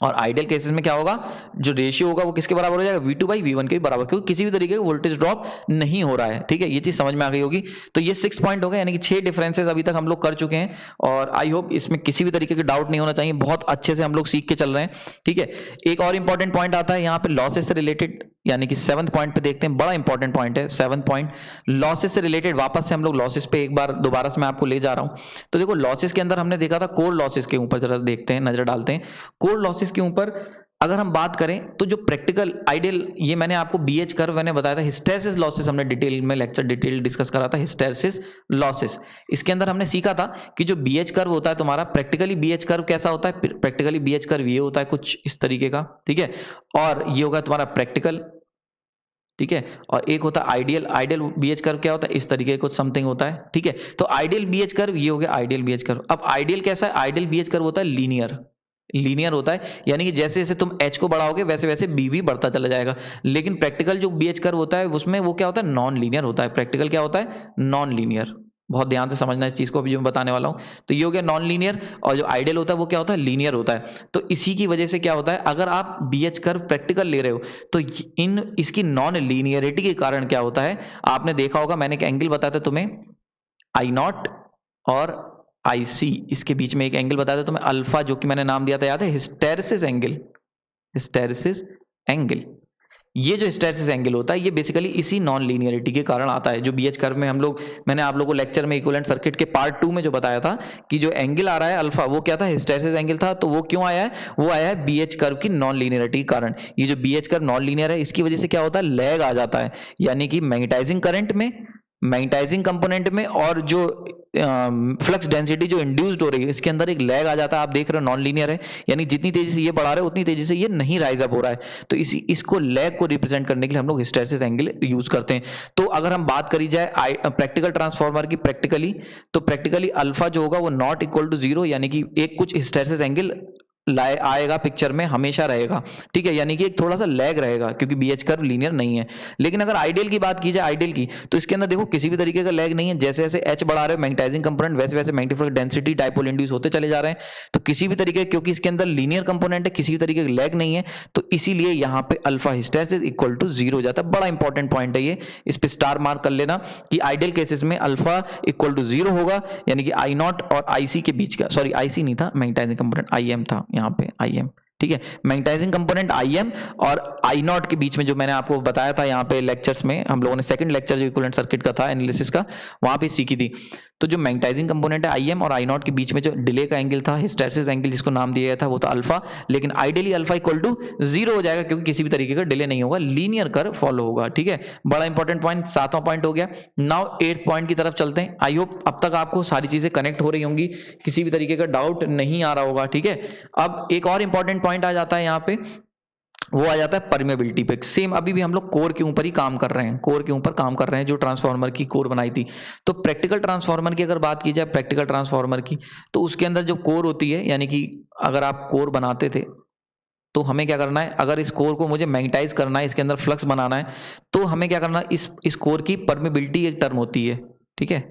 Speaker 1: और आइडियल केसेस में क्या होगा, जो रेशियो होगा वो किसके बराबर हो जाएगा, V2 बाई V1 के बराबर, क्योंकि किसी भी तरीके का वोल्टेज ड्रॉप नहीं हो रहा है, ठीक है। ये चीज समझ में आ गई होगी। तो ये 6 पॉइंट हो गए, यानी कि 6 डिफरेंसेस अभी तक हम लोग कर चुके हैं, और आई होप इसमें किसी भी तरीके का डाउट नहीं होना चाहिए, बहुत अच्छे से हम लोग सीख के चल रहे हैं, ठीक है। एक और इंपॉर्टेंट पॉइंट आता है यहाँ पे लॉसेस से रिलेटेड, यानी कि 7th पॉइंट पे देखते हैं, बड़ा इंपॉर्टेंट पॉइंट है 7th पॉइंट, लॉसेस से रिलेटेड। वापस से हम लोग लॉसेस पे एक बार दोबारा से मैं आपको ले जा रहा हूं। तो देखो लॉसेस के अंदर हमने देखा था कोर लॉसेस के ऊपर, जरा देखते हैं, नजर डालते हैं कोर लॉसेस के ऊपर। अगर हम बात करें तो जो प्रैक्टिकल आइडियल, ये मैंने आपको BH कर्व मैंने बताया था, हिस्टेरेसिस लॉसेस हमने डिटेल में लेक्चर डिटेल डिस्कस करा था, हिस्टेरेसिस लॉसेस। इसके अंदर हमने सीखा था कि जो BH कर्व होता है तुम्हारा, प्रैक्टिकली BH कर्व कैसा होता है, प्रैक्टिकली BH कर्व ये होता है कुछ इस तरीके का, ठीक है। और ये होगा तुम्हारा प्रैक्टिकल, ठीक है। और एक होता है आइडियल BH कर्व क्या होता है, इस तरीके का कुछ समथिंग होता है, ठीक है। तो आइडियल BH कर्व ये हो गया आइडियल BH कर्व। अब आइडियल कैसा है, आइडियल BH कर्व होता है लीनियर होता है, यानी कि जैसे जैसे तुम H को बढ़ाओगे वैसे वैसे B भी बढ़ता चला जाएगा। लेकिन प्रैक्टिकल जो BH कर्व होता है उसमें वो क्या होता है, नॉन लीनियर होता है। प्रैक्टिकल क्या होता है, नॉन लीनियर। बहुत ध्यान से समझना इस चीज को, अभी जो मैं बताने वाला हूं। तो ये हो गया नॉन लीनियर, और जो आइडियल होता है वो क्या होता है, लीनियर होता है। तो इसी की वजह से क्या होता है, अगर आप BH कर्व प्रैक्टिकल ले रहे हो तो इसकी नॉन लीनियरिटी के कारण क्या होता है, आपने देखा होगा, मैंने एक एंगल बताया था तुम्हें I0 और IC, इसके बीच में एक एंगल बताया था तुम्हें अल्फा, जो कि मैंने नाम दिया था, याद है, हिस्टेरेसिस एंगल। हिस्टेरेसिस एंगल, ये जो हिस्टेरेसिस एंगल होता है ये बेसिकली इसी नॉन लीनियरिटी के कारण आता है। जो BH कर्व में हम लोग, मैंने आप लोगों को लेक्चर में इक्विवेलेंट सर्किट के पार्ट 2 में जो बताया था कि जो एंगल आ रहा है अल्फा, वो क्या था, हिस्टेरेसिस एंगल था। तो वो क्यों आया है, वो आया है BH कर्व की नॉन लीनियरिटी के कारण। ये जो BH कर्व नॉन लीनियर है, इसकी वजह से क्या होता है, लैग आ जाता है, यानी कि मैग्नेटाइजिंग करंट में, मैग्नेटाइजिंग कंपोनेंट में, और जो फ्लक्स डेंसिटी जो इंड्यूस्ड हो रही है इसके अंदर एक लैग आ जाता है। आप देख रहे हो नॉन लीनियर है, यानी जितनी तेजी से ये बढ़ा रहे हो उतनी तेजी से ये नहीं राइज अप हो रहा है। तो इसको लैग को रिप्रेजेंट करने के लिए हम लोग हिस्टेरेसिस एंगल यूज करते हैं। तो अगर हम बात करी जाए प्रैक्टिकल ट्रांसफार्मर की, तो प्रैक्टिकली अल्फा जो होगा वो नॉट इक्वल टू 0, यानी कि एक कुछ हिस्टेरेसिस एंगल आएगा पिक्चर में, हमेशा रहेगा, ठीक है। यानी कि एक थोड़ा सा लैग रहेगा, क्योंकि BH कर्व लीनियर नहीं है। लेकिन अगर आइडियल की बात की जाए, आइडियल की, तो इसके अंदर देखो किसी भी तरीके का लैग नहीं है। जैसे जैसे H बढ़ा रहे हो मैग्नेटाइजिंग कंपोनेंट, वैसे वैसे मैग्नेटिक डेंसिटी डाइपोल इंड्यूस होते चले जा रहे हैं। तो किसी भी तरीके, क्योंकि इसके अंदर लीनियर कंपोनेंट है, किसी भी तरीके का लैग नहीं है, तो इसीलिए यहाँ पे अल्फा हिस्टेरेसिस इक्वल टू 0 हो जाता है। बड़ा इंपॉर्टेंट पॉइंट है ये, इस पे स्टार मार्क कर लेना कि आइडियल केसेस में अल्फा इक्वल टू 0 होगा, यानी कि I0 और IC के बीच का, सॉरी IC नहीं था, मैग्नेटाइजिंग कंपोनेंट IM था, यहाँ पे IM, ठीक है। मैग्नेटाइजिंग कंपोनेंट IM और I0 के बीच में, जो मैंने आपको बताया था यहाँ पे लेक्चर्स में, हम लोगों ने सेकंड लेक्चर जो इक्विवेलेंट सर्किट का था एनालिसिस का, वहां पे सीखी थी। तो जो मैग्नेटाइजिंग कंपोनेंट है IM और I0 के बीच में जो डिले का एंगल था, हिस्टेरेसिस एंगल जिसको नाम दिया गया था, वो था अल्फा। लेकिन आइडियली अल्फा इक्वल टू 0 हो जाएगा, क्योंकि किसी भी तरीके का डिले नहीं होगा, लीनियर कर्व फॉलो होगा, ठीक है। बड़ा इंपॉर्टेंट पॉइंट, 7वां पॉइंट हो गया। नाउ 8th पॉइंट की तरफ चलते हैं। आई होप अब तक आपको सारी चीजें कनेक्ट हो रही होंगी, किसी भी तरीके का डाउट नहीं आ रहा होगा, ठीक है। अब एक और इंपॉर्टेंट पॉइंट आ जाता है यहाँ पे, वो आ जाता है परमेबिलिटी पे। सेम अभी भी हम लोग कोर के ऊपर ही काम कर रहे हैं, कोर के ऊपर काम कर रहे हैं जो ट्रांसफार्मर की कोर बनाई थी। तो प्रैक्टिकल ट्रांसफार्मर की अगर बात की जाए, प्रैक्टिकल ट्रांसफार्मर की, तो उसके अंदर जो कोर होती है, यानी कि अगर आप कोर बनाते थे तो हमें क्या करना है, अगर इस कोर को मुझे मैग्नेटाइज करना है, इसके अंदर फ्लक्स बनाना है, तो हमें क्या करना है, इस कोर की परमेबिलिटी एक टर्म होती है, ठीक है,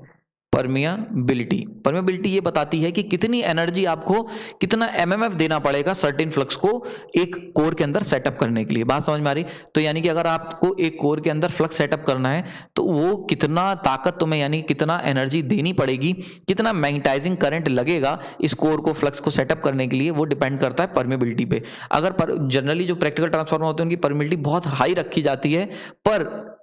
Speaker 1: परमियाबिलिटी। परमियाबिलिटी ये बताती है कि कितनी एनर्जी आपको, कितना एमएमएफ देना पड़ेगा सर्टेन फ्लक्स को एक कोर के अंदर सेटअप करने के लिए। बात समझ में आ रही? तो यानी कि अगर आपको एक कोर के अंदर फ्लक्स सेटअप करना है तो वो कितना ताकत तुम्हें, यानी कितना एनर्जी देनी पड़ेगी, कितना मैग्नेटाइजिंग करंट लगेगा इस कोर को, फ्लक्स को सेटअप करने के लिए, वो डिपेंड करता है परमिबिलिटी पे। अगर जनरली जो प्रैक्टिकल ट्रांसफार्मर होते हैं उनकी परमिबिलिटी बहुत हाई रखी जाती है, पर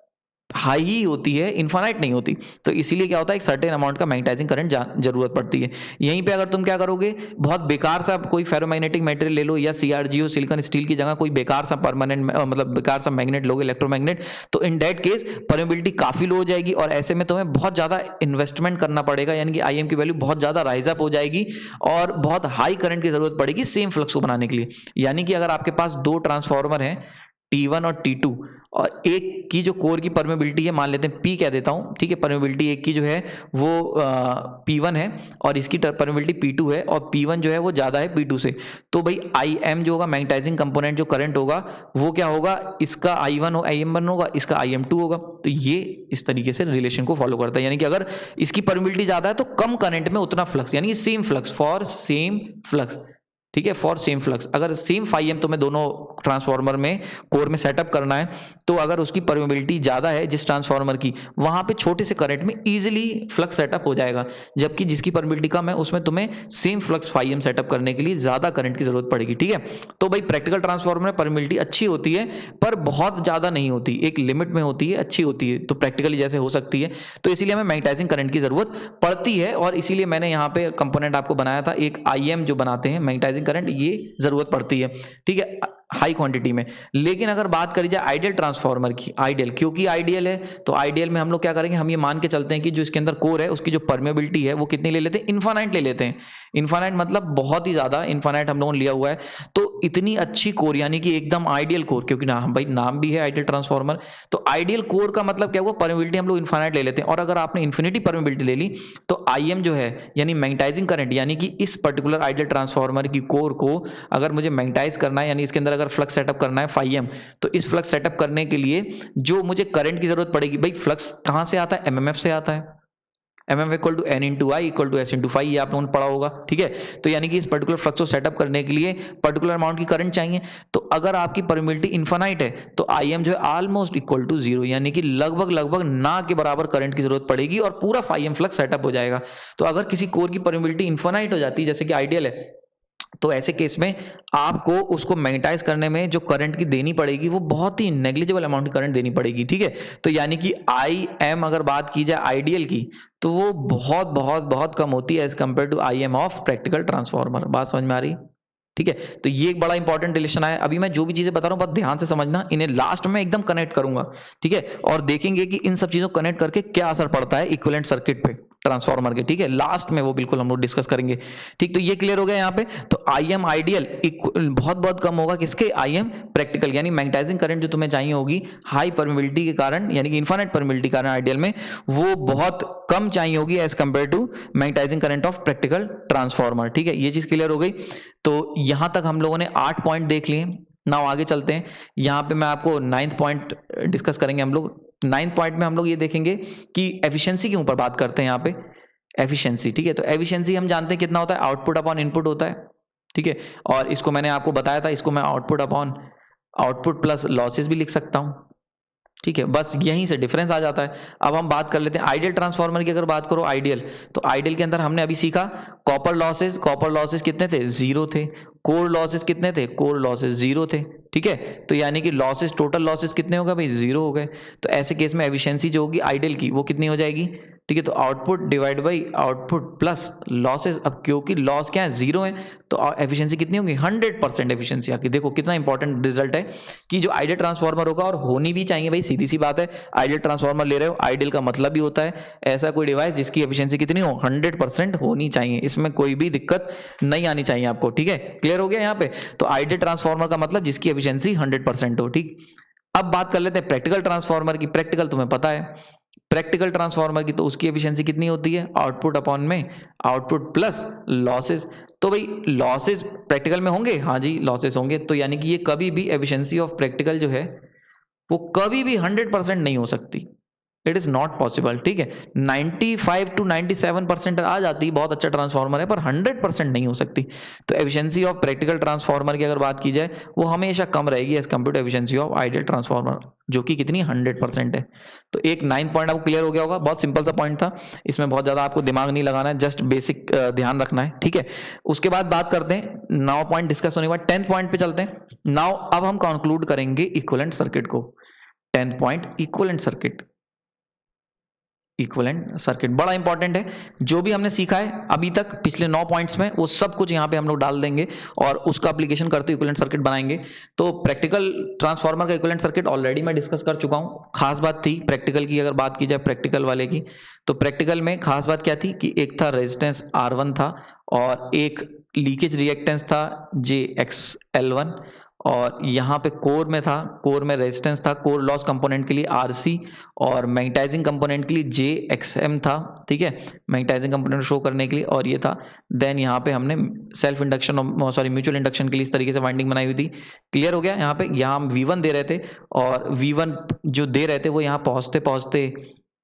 Speaker 1: हाई ही होती है, इन्फानाइट नहीं होती। तो इसीलिए क्या होता है, एक सर्टेन अमाउंट का मैग्नेटाइजिंग करंट जरूरत पड़ती है। यहीं पे अगर तुम क्या करोगे, बहुत बेकार सा कोई फेरोमैग्नेटिक मटेरियल ले लो, या सीआरजीओ सिलिकॉन स्टील की जगह कोई बेकार सा परमानेंट मतलब बेकार सा मैग्नेट लोगे, इलेक्ट्रोमैग्नेट, तो इन दैट केस परमेबिलिटी काफी लो हो जाएगी, और ऐसे में तुम्हें बहुत ज्यादा इन्वेस्टमेंट करना पड़ेगा, यानी कि आईएम की वैल्यू बहुत ज्यादा राइज अप हो जाएगी, और बहुत हाई करंट की जरूरत पड़ेगी सेम फ्लक्स को बनाने के लिए। यानी कि अगर आपके पास दो ट्रांसफार्मर हैं, T1 और T2, और एक की जो कोर की परमेबिलिटी है, मान लेते हैं P कह देता हूं, ठीक है, परमेबिलिटी एक की जो है वो P1 है, और इसकी परमेबिलिटी P2 है, और P1 जो है वो ज्यादा है P2 से। तो भाई IM जो होगा, मैग्नेटाइजिंग कंपोनेंट जो करंट होगा, वो क्या होगा, इसका IM1 होगा, इसका IM2 होगा। तो ये इस तरीके से रिलेशन को फॉलो करता है, यानी कि अगर इसकी परमेबिलिटी ज्यादा है तो कम करंट में उतना फ्लक्स, यानी same flux, for same flux, ठीक है, फॉर सेम फ्लक्स। अगर सेम φm तुम्हें दोनों ट्रांसफार्मर में कोर में सेटअप करना है, तो अगर उसकी परमेबिलिटी ज्यादा है जिस ट्रांसफार्मर की, वहां पे छोटे से करंट में इजीली फ्लक्स सेटअप हो जाएगा, जबकि जिसकी परमेबिलिटी कम है उसमें तुम्हें सेम फ्लक्स φm सेटअप करने के लिए ज्यादा करंट की जरूरत पड़ेगी, ठीक है। तो भाई प्रैक्टिकल ट्रांसफार्मर में परमेबिलिटी अच्छी होती है, पर बहुत ज्यादा नहीं होती, एक लिमिट में होती है, अच्छी होती है, तो प्रैक्टिकली जैसे हो सकती है। तो इसीलिए हमें मैग्नेटाइजिंग करंट की जरूरत पड़ती है, और इसीलिए मैंने यहाँ पे कंपोनेंट आपको बनाया था, एक IM जो बनाते हैं मैग्नेटाइजिंग करंट, ये जरूरत पड़ती है, ठीक है, हाई क्वांटिटी में। लेकिन अगर बात करी जाए आइडियल ट्रांसफार्मर की, आइडियल क्योंकि आइडियल है, तो आइडियल में हम लोग क्या करेंगे, हम ये मान के चलते हैं कि जो इसके अंदर कोर है उसकी जो परमेबिलिटी है वो कितनी ले लेते हैं, इनफाइनाइट ले लेते हैं। इनफाइनाइट मतलब बहुत ही ज्यादा इनफाइनाइट हम लोगों ने लिया हुआ है। तो इतनी अच्छी कोर, यानी कि एकदम आइडियल कोर, क्योंकि ना भाई नाम भी है आइडियल ट्रांसफार्मर, तो आइडियल कोर का मतलब क्या हुआ, परमेबिलिटी हम लोग इनफाइनाइट ले लेते हैं। और अगर आपने इन्फिनिटी परमेबिलिटी ले ली, तो IM जो है, यानी मैग्नेटाइजिंग करंट, यानी कि इस पर्टिकुलर आइडियल ट्रांसफार्मर की कोर को अगर मुझे मैग्नेटाइज करना है, यानी इसके अंदर अगर फ्लक्स सेटअप करना है φm, तो इस फ्लक्स सेटअप करने के लिए जो मुझे करंट की जरूरत पड़ेगी, भाई फ्लक्स कहां से आता है, MMF से आता है। MMF equal to N into I equal to S into phi, ये आप लोगों ने पढ़ा होगा, ठीक है। तो यानी कि इस पर्टिकुलर फ्लक्स को सेटअप करने के लिए पर्टिकुलर अमाउंट की करंट चाहिए। तो अगर आपकी परमिबिलिटी इनफाइनाइट है, तो IM जो है ऑलमोस्ट इक्वल टू 0, यानी कि लगभग लगभग ना के बराबर करंट की जरूरत पड़ेगी, और पूरा φm फ्लक्स सेटअप हो जाएगा। तो अगर किसी कोर की परमिबिलिटी इनफाइनाइट हो जाती है, जैसे कि आइडियल है, तो ऐसे केस में आपको उसको मैग्नेटाइज करने में जो करंट की देनी पड़ेगी, वो बहुत ही नेग्लिजिबल अमाउंट की करंट देनी पड़ेगी, ठीक है। तो यानी कि IM अगर बात की जाए आइडियल की, तो वो बहुत बहुत बहुत कम होती है as compare to IM of practical transformer. बात समझ में आ रही, ठीक है। तो ये एक बड़ा इंपॉर्टेंट रिलेशन है। अभी मैं जो भी चीजें बता रहा हूं बहुत ध्यान से समझना, इन्हें लास्ट में एकदम कनेक्ट करूंगा, ठीक है, और देखेंगे कि इन सब चीजों को कनेक्ट करके क्या असर पड़ता है इक्विवेलेंट सर्किट पे ट्रांसफार्मर के, ठीक है, लास्ट में वो बिल्कुल हम लोग डिस्कस करेंगे, ठीक। तो ये क्लियर हो गया यहाँ पे। तो IM आइडियल बहुत बहुत कम होगा, किसके, IM प्रैक्टिकल, यानी मैग्नेटाइजिंग करंट जो तुम्हें चाहिए होगी हाई परमिबिलिटी के कारण, यानी कि इनफाइनाइट परमिबिलिटी के कारण आइडियल में, वो बहुत कम चाहिए होगी as compare to magnetising current of practical transformer, ठीक है। ये चीज क्लियर हो गई। तो यहां तक हम लोगों ने 8 पॉइंट देख लिए। नाउ आगे चलते हैं, यहाँ पे मैं आपको 9th पॉइंट डिस्कस करेंगे हम लोग। 9th पॉइंट में हम लोग ये देखेंगे कि एफिशिएंसी के ऊपर बात करते हैं यहाँ पे, एफिशिएंसी, ठीक है। तो एफिशिएंसी हम जानते हैं कितना होता है, आउटपुट अपॉन इनपुट होता है, ठीक है। और इसको मैंने आपको बताया था, इसको मैं output upon output plus losses भी लिख सकता हूं, ठीक है। बस यहीं से डिफरेंस आ जाता है। अब हम बात कर लेते हैं आइडियल ट्रांसफार्मर की। अगर बात करो आइडियल, तो आइडियल के अंदर हमने अभी सीखा कॉपर लॉसेस कितने थे, 0 थे। कोर लॉसेस कितने थे, कोर लॉसेस 0 थे, ठीक है। तो यानी कि टोटल लॉसेस कितने हो गए भाई, 0 हो गए। तो ऐसे केस में एफिशिएंसी जो होगी आइडियल की, वो कितनी हो जाएगी, ठीक है। तो output divide by output plus losses. अब क्योंकि लॉस क्या है, जीरो है, तो एफिशिएंसी कितनी होगी, 100% एफिशिएंसी आपकी। देखो कितना इंपॉर्टेंट रिजल्ट है कि जो आइडियल ट्रांसफार्मर होगा, और होनी भी चाहिए भाई, सीधी सी बात है। आइडियल ट्रांसफार्मर ले रहे हो, आइडियल का मतलब भी होता है ऐसा कोई डिवाइस जिसकी एफिशिएंसी कितनी हो, 100% होनी चाहिए। इसमें कोई भी दिक्कत नहीं आनी चाहिए आपको, ठीक है। क्लियर हो गया यहाँ पे। तो आइडियल ट्रांसफार्मर का मतलब जिसकी एफिशिएंसी 100% हो, ठीक। अब बात कर लेते हैं प्रैक्टिकल ट्रांसफार्मर की। प्रैक्टिकल तुम्हें पता है, प्रैक्टिकल ट्रांसफार्मर की तो उसकी एफिशिएंसी कितनी होती है, आउटपुट अपॉन में आउटपुट प्लस लॉसेस। तो भाई लॉसेस प्रैक्टिकल में होंगे, हाँ जी लॉसेस होंगे। तो यानी कि ये कभी भी एफिशिएंसी ऑफ प्रैक्टिकल जो है वो कभी भी 100% नहीं हो सकती। इट इज नॉट पॉसिबल, ठीक है। 95 to 97% आ जाती, बहुत अच्छा ट्रांसफार्मर है, पर 100% नहीं हो सकती। तो एफिशिएंसी ऑफ प्रैक्टिकल ट्रांसफार्मर की अगर बात की जाए, वो हमेशा कम रहेगी as compare to efficiency of ideal transformer, जो कि कितनी 100% है। तो एक 9 पॉइंट आपको क्लियर हो गया होगा। बहुत सिंपल सा पॉइंट था, इसमें बहुत ज्यादा आपको दिमाग नहीं लगाना है, जस्ट बेसिक ध्यान रखना है, ठीक है। उसके बाद बात करते हैं, 9 पॉइंट डिस्कस होने के बाद 10th पॉइंट पे चलते हैं। नाउ अब हम कंक्लूड करेंगे इक्विवेलेंट सर्किट को। 10th point, equivalent circuit. Equivalent circuit बड़ा इंपॉर्टेंट है। जो भी हमने सीखा है अभी तक पिछले 9 पॉइंट्स में, वो सब कुछ यहाँ पे हम लोग डाल देंगे और उसका एप्लीकेशन करते हुए इक्विवेलेंट सर्किट बनाएंगे। तो प्रैक्टिकल ट्रांसफार्मर का इक्विवेलेंट सर्किट ऑलरेडी मैं डिस्कस कर चुका हूँ। खास बात थी प्रैक्टिकल की, अगर बात की जाए प्रैक्टिकल वाले की, तो प्रैक्टिकल में खास बात क्या थी कि एक था रेजिस्टेंस R1 था, और एक लीकेज रिएक्टेंस था JXL1, और यहाँ पे कोर में था, कोर में रेजिस्टेंस था कोर लॉस कंपोनेंट के लिए RC, और मैग्नेटाइजिंग कंपोनेंट के लिए JXM था, ठीक है, मैग्नेटाइजिंग कंपोनेंट शो करने के लिए, और ये था। देन यहाँ पे हमने self induction, sorry mutual induction के लिए इस तरीके से वाइंडिंग बनाई हुई थी। क्लियर हो गया। यहाँ पे यहाँ हम V1 दे रहे थे, और V1 जो दे रहे थे वो यहाँ पहुँचते पहुँचते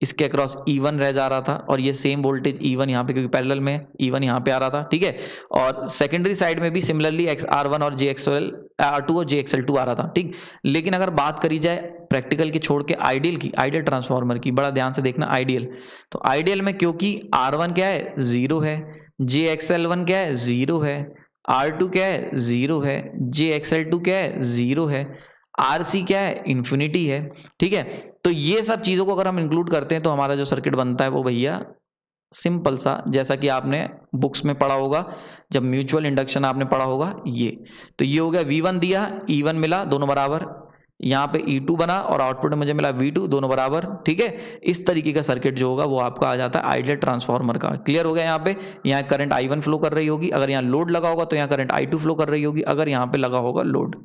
Speaker 1: इसके अक्रॉस E1 रह जा रहा था, और ये सेम वोल्टेज E1 यहाँ पे, क्योंकि पैरेलल में E1 यहाँ पे आ रहा था, ठीक है। और सेकेंडरी साइड में भी सिमिलरली R1 और R2 और JXL2 आ रहा था, ठीक। लेकिन अगर बात करी जाए प्रैक्टिकल की छोड़ के आइडियल की, आइडियल ट्रांसफार्मर की, बड़ा ध्यान से देखना आइडियल। तो आइडियल में क्योंकि R1 क्या है, 0 है, JXL1 क्या है, 0 है, R2 क्या है, 0 है, JXL2 क्या है, 0 है, RC क्या है, इन्फिनिटी है, ठीक है। तो ये सब चीजों को अगर हम इंक्लूड करते हैं तो हमारा जो सर्किट बनता है वो भैया सिंपल सा, जैसा कि आपने बुक्स में पढ़ा होगा, जब म्यूचुअल इंडक्शन आपने पढ़ा होगा ये। तो ये हो गया, V1 दिया, E1 मिला, दोनों बराबर, यहाँ पे E2 बना और आउटपुट में मुझे मिला V2, दोनों बराबर, ठीक है। इस तरीके का सर्किट जो होगा वो आपका आ जाता है आइडियल ट्रांसफार्मर का। क्लियर हो गया। यहाँ पे यहाँ करंट I1 फ्लो कर रही होगी, अगर यहाँ लोड लगा होगा तो यहाँ करंट I2 फ्लो कर रही होगी, अगर यहाँ पे लगा होगा लोड।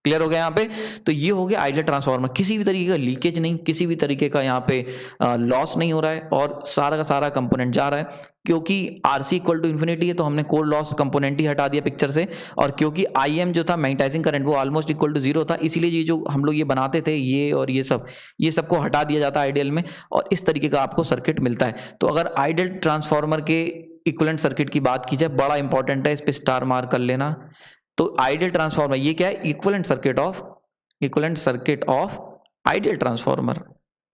Speaker 1: क्लियर हो गया यहाँ पे। तो ये हो गया आइडियल ट्रांसफार्मर, किसी भी तरीके का लीकेज नहीं, किसी भी तरीके का यहाँ पे लॉस नहीं हो रहा है, और सारा का सारा कंपोनेंट जा रहा है। क्योंकि RC इक्वल टू इन्फिनिटी है तो हमने कोर लॉस कंपोनेंट ही हटा दिया पिक्चर से, और क्योंकि IM जो था मैग्नेटाइजिंग करंट वो ऑलमोस्ट इक्वल टू 0 था, इसीलिए ये जो हम लोग ये बनाते थे ये और ये सबको हटा दिया जाता है आइडियल में, और इस तरीके का आपको सर्किट मिलता है। तो अगर आइडियल ट्रांसफार्मर के इक्विवेलेंट सर्किट की बात की जाए, बड़ा इंपॉर्टेंट है, इस पे स्टार मार्क कर लेना। तो आइडियल ट्रांसफार्मर ये क्या है, equivalent circuit of ideal transformer,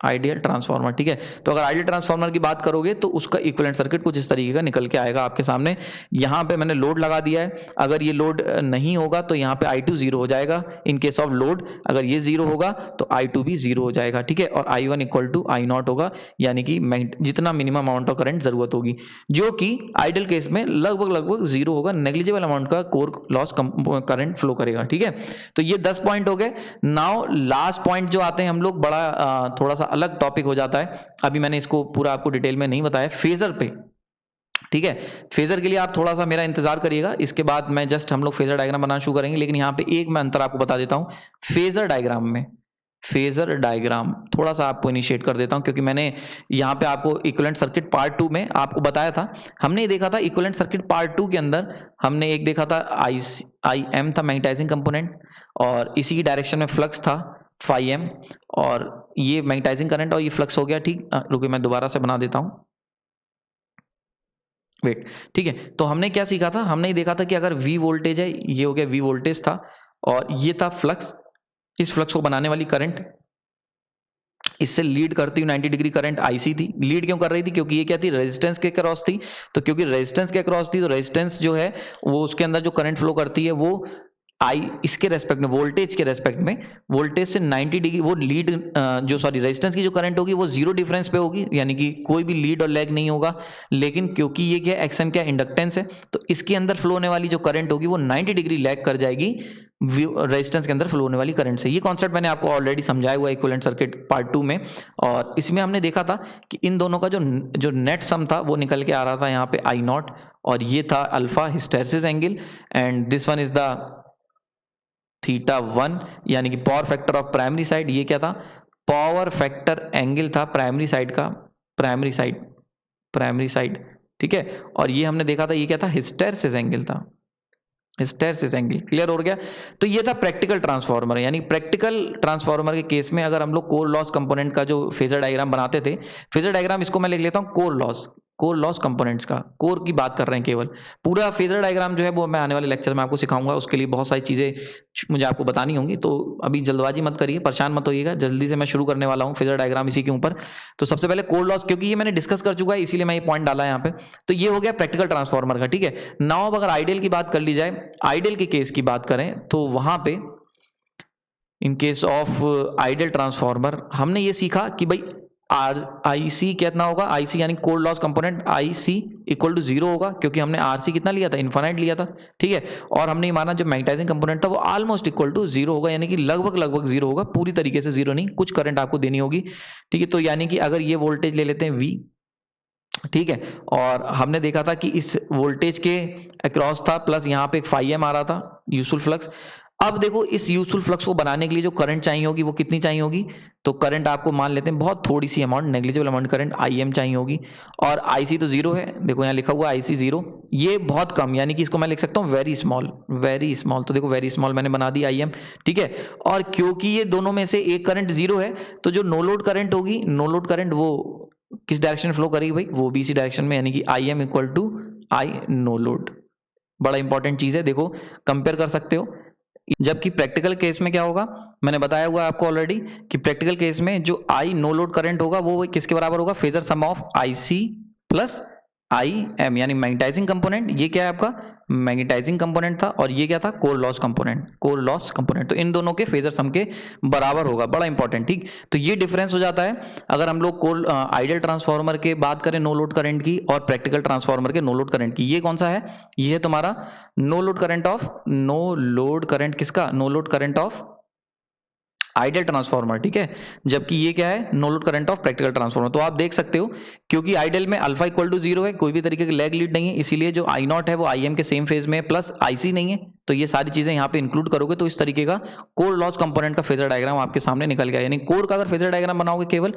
Speaker 1: ideal transformer, ठीक है। तो अगर आइडियल ट्रांसफार्मर की बात करोगे तो उसका इक्विवेलेंट सर्किट कुछ इस तरीके का निकल के आएगा आपके सामने। यहाँ पे मैंने लोड लगा दिया है, अगर ये लोड नहीं होगा तो यहाँ पे I2 0 हो जाएगा इन केस ऑफ लोड, अगर ये 0 होगा तो I2 भी 0 हो जाएगा, ठीक है। और I1 इक्वल टू I0 होगा, यानी कि जितना मिनिमम अमाउंट ऑफ करंट जरूरत होगी, जो कि आइडियल केस में लगभग 0 होगा, नेग्लिजिबल अमाउंट का कोर लॉस करंट फ्लो करेगा, ठीक है। तो ये 10 पॉइंट हो गए। नाउ लास्ट पॉइंट जो आते हैं हम लोग, बड़ा थोड़ा सा अलग टॉपिक हो जाता है, अभी मैंने इसको पूरा आपको डिटेल में नहीं बताया, फेजर पे, ठीक है। फेजर के लिए आप थोड़ा सा मेरा इंतजार करिएगा, इसके बाद मैं जस्ट हम लोग फेजर डायग्राम बनाना शुरू करेंगे। लेकिन यहाँ पे एक मैं अंतर आपको बता देता हूँ, फेजर डायग्राम थोड़ा सा आपको इनिशिएट कर देता हूं, क्योंकि मैंने यहाँ पे आपको इक्विवेलेंट सर्किट पार्ट 2 में आपको बताया था, हमने ये देखा था इक्विवेलेंट सर्किट पार्ट 2 के अंदर हमने एक देखा था IM था मैग्नेटाइजिंग कंपोनेंट, और इसी की डायरेक्शन में फ्लक्स था φm, और ये मैग्नेटाइजिंग करंट और ये फ्लक्स हो गया, ठीक। रुकिए मैं दोबारा से बना देता हूं, वेट, ठीक है। तो हमने क्या सीखा था, हमने ये देखा था कि अगर V वोल्टेज है, ये हो गया V वोल्टेज था, और ये था फ्लक्स, इस फ्लक्स को बनाने वाली करंट, इससे लीड करती हुई 90 डिग्री करंट IC थी। लीड क्यों कर रही थी, क्योंकि ये क्या थी, रेजिस्टेंस के क्रॉस थी। तो क्योंकि रेजिस्टेंस के क्रॉस थी तो रेजिस्टेंस जो है वो उसके अंदर जो करंट फ्लो करती है वो इसके रेस्पेक्ट में, वोल्टेज के रेस्पेक्ट में, वोल्टेज से 90 डिग्री वो लीड रेजिस्टेंस की जो करंट होगी वो जीरो डिफरेंस पे होगी, यानी कि कोई भी लीड और लैग नहीं होगा। लेकिन क्योंकि ये क्या एक्सएम क्या इंडक्टेंस है, तो इसके अंदर फ्लो होने वाली जो करंट होगी वो 90 डिग्री लैग कर जाएगी रेजिस्टेंस के अंदर फ्लो होने वाली करंट से। ये कॉन्सेप्ट मैंने आपको ऑलरेडी समझाया हुआ है इक्विवेलेंट सर्किट पार्ट 2 में, और इसमें हमने देखा था कि इन दोनों का जो नेट सम था वो निकल के आ रहा था यहाँ पे आई नॉट, और ये था alpha hysteresis angle, and this one is the theta 1, यानी कि power factor of primary side. ये क्या था, पावर फैक्टर एंगल था प्राइमरी साइड का, प्राइमरी साइड, ठीक है। और ये हमने देखा था ये क्या था, हिस्टैरिसीस एंगल था, हिस्टैरिसीस एंगल। क्लियर हो गया। तो ये था प्रैक्टिकल ट्रांसफार्मर, यानी प्रैक्टिकल ट्रांसफार्मर के केस में अगर हम लोग कोर लॉस कंपोनेंट का जो फेजर डायग्राम बनाते थे, फेजर डायग्राम इसको मैं लिख लेता हूँ कोर लॉस कंपोनेंट्स का, कोर की बात कर रहे हैं केवल। पूरा फेजर डायग्राम जो है वो मैं आने वाले लेक्चर में आपको सिखाऊंगा, उसके लिए बहुत सारी चीज़ें मुझे आपको बतानी होंगी, तो अभी जल्दबाजी मत करिए, परेशान मत होइएगा, जल्दी से मैं शुरू करने वाला हूँ फेजर डायग्राम इसी के ऊपर। तो सबसे पहले कोर लॉस, क्योंकि ये मैंने डिस्कस कर चुका है इसीलिए मैं ये पॉइंट डाला है यहाँ पे। तो ये हो गया प्रैक्टिकल ट्रांसफार्मर का, ठीक है। नाउ अगर आइडियल की बात कर ली जाए, आइडियल के केस की बात करें तो वहां पे in case of ideal transformer हमने ये सीखा कि भाई IC कितना होगा, IC यानी core loss component IC equal to 0 होगा, क्योंकि हमने RC कितना लिया था, इनफाइनाइट लिया था, ठीक है। और हमने माना जो मैग्नेटाइजिंग कंपोनेंट था वो ऑलमोस्ट इक्वल टू 0 होगा, यानी कि लगभग 0 होगा, पूरी तरीके से 0 नहीं, कुछ करंट आपको देनी होगी, ठीक है। तो यानी कि अगर ये वोल्टेज ले लेते हैं V, ठीक है, और हमने देखा था कि इस वोल्टेज के अक्रॉस था प्लस यहाँ पे एक φm आ रहा था, यूजफुल फ्लक्स। अब देखो इस यूजफुल फ्लक्स को बनाने के लिए जो करंट चाहिए होगी वो कितनी चाहिए होगी, तो करंट आपको मान लेते हैं बहुत थोड़ी सी amount, negligible amount current IM चाहिए होगी, और IC तो 0 है, देखो यहाँ लिखा हुआ IC 0, ये बहुत कम, यानी कि इसको मैं लिख सकता हूँ वेरी स्मॉल, तो देखो वेरी स्मॉल मैंने बना दी IM, ठीक है। और क्योंकि ये दोनों में से एक करंट 0 है, तो जो नो लोड करंट होगी, नो लोड करंट वो किस डायरेक्शन में फ्लो करेगी भाई, वो BC डायरेक्शन में, यानी कि IM equal to I no load. बड़ा इंपॉर्टेंट चीज है, देखो कंपेयर कर सकते हो। जबकि प्रैक्टिकल केस में क्या होगा, मैंने बताया हुआ आपको ऑलरेडी कि प्रैक्टिकल केस में जो I नो लोड करंट होगा वो किसके बराबर होगा, phasor sum of IC plus IM, यानी मैग्नेटाइजिंग कंपोनेंट, ये क्या है आपका मैग्नेटाइजिंग कंपोनेंट था, और ये क्या था कोर लॉस कंपोनेंट, तो इन दोनों के फेजर सम के बराबर होगा, बड़ा इंपॉर्टेंट, ठीक। तो ये डिफरेंस हो जाता है अगर हम लोग आइडियल ट्रांसफार्मर के बात करें नो लोड करंट की, और प्रैक्टिकल ट्रांसफार्मर के नो लोड करंट की। ये कौन सा है, ये है तुम्हारा नो लोड करंट किसका, no load current of ideal transformer, ठीक है। जबकि ये क्या है, no load current of practical transformer. तो आप देख सकते हो क्योंकि आइडियल में अल्फा इक्वल टू 0 है, कोई भी तरीके की लैग लीड नहीं है, इसीलिए जो I नॉट है वो IM के सेम फेज में, प्लस IC नहीं है, तो ये सारी चीजें यहाँ पे इंक्लूड करोगे तो इस तरीके का कोर लॉस कंपोनेंट का फेजर डायग्राम आपके सामने निकल गया। यानी कोर का अगर फेजर डायग्राम बनाओगे, केवल